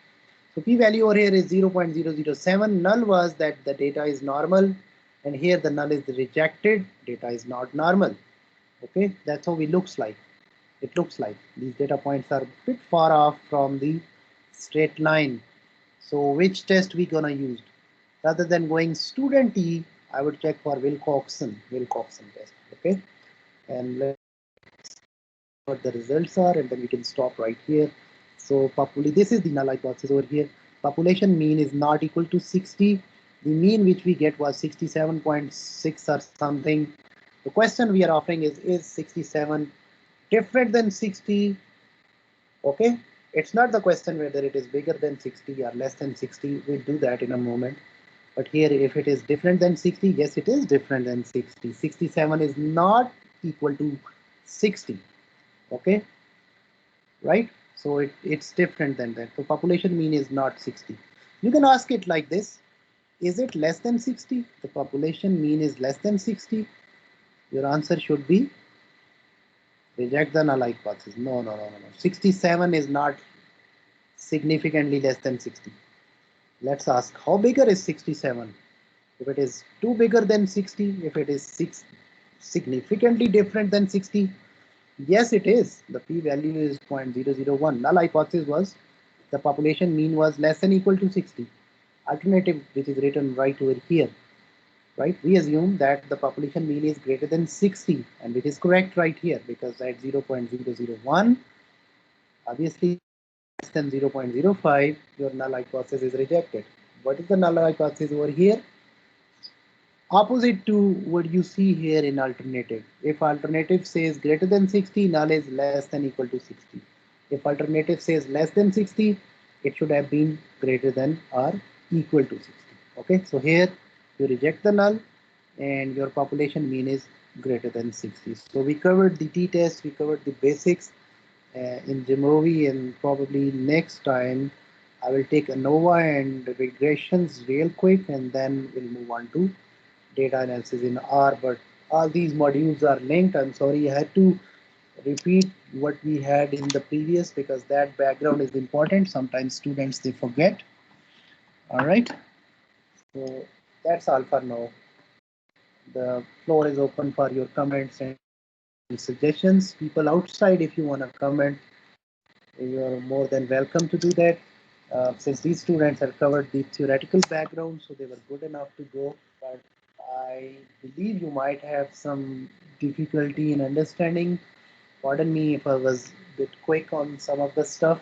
So p-value over here is 0.007. Null was that the data is normal, and here the null is rejected, data is not normal. Okay, that's how it looks like. It looks like these data points are a bit far off from the straight line. So which test we gonna use? Rather than going student E, I would check for Wilcoxon test. Okay, and let's see what the results are, and then we can stop right here. So this is the null hypothesis over here. Population mean is not equal to 60. The mean which we get was 67.6 or something. The question we are offering is 67 different than 60? Okay, it's not the question whether it is bigger than 60 or less than 60. We'll do that in a moment. But here, if it is different than 60, yes, it is different than 60. 67 is not equal to 60. Okay, right? So it's different than that. So population mean is not 60. You can ask it like this. Is it less than 60? The population mean is less than 60. Your answer should be reject the null hypothesis. No. 67 is not significantly less than 60. Let's ask how bigger is 67? If it is too bigger than 60, if it is significantly different than 60, yes, it is. The p-value is 0.001. Null hypothesis was the population mean was less than equal to 60. Alternative, which is written right over here, right? We assume that the population mean is greater than 60, and which is correct right here, because at 0.001, obviously less than 0.05, your null hypothesis is rejected. What is the null hypothesis over here? Opposite to what you see here in alternative. If alternative says greater than 60, null is less than equal to 60. If alternative says less than 60, it should have been greater than or equal to 60. Okay, so here you reject the null and your population mean is greater than 60. So we covered the t-test, we covered the basics in Jamovi, and probably next time I will take ANOVA and regressions real quick, and then we'll move on to data analysis in R. But all these modules are linked. I'm sorry I had to repeat what we had in the previous, because that background is important. Sometimes students, they forget. All right. So that's all for now. The floor is open for your comments and suggestions. People outside, if you want to comment, you're more than welcome to do that. Since these students have covered the theoretical background, so they were good enough to go. But I believe you might have some difficulty in understanding. Pardon me if I was a bit quick on some of the stuff,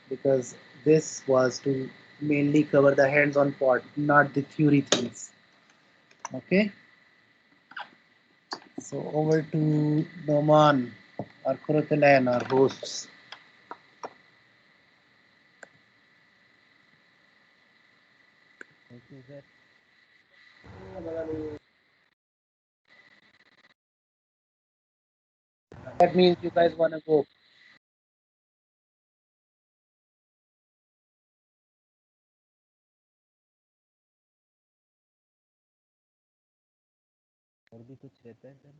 because this was to mainly cover the hands-on part, not the theory things. Okay. So over to Noman, our curriculum, our hosts. Thank you, sir. That means you guys want to go. और भी कुछ रहता है sir?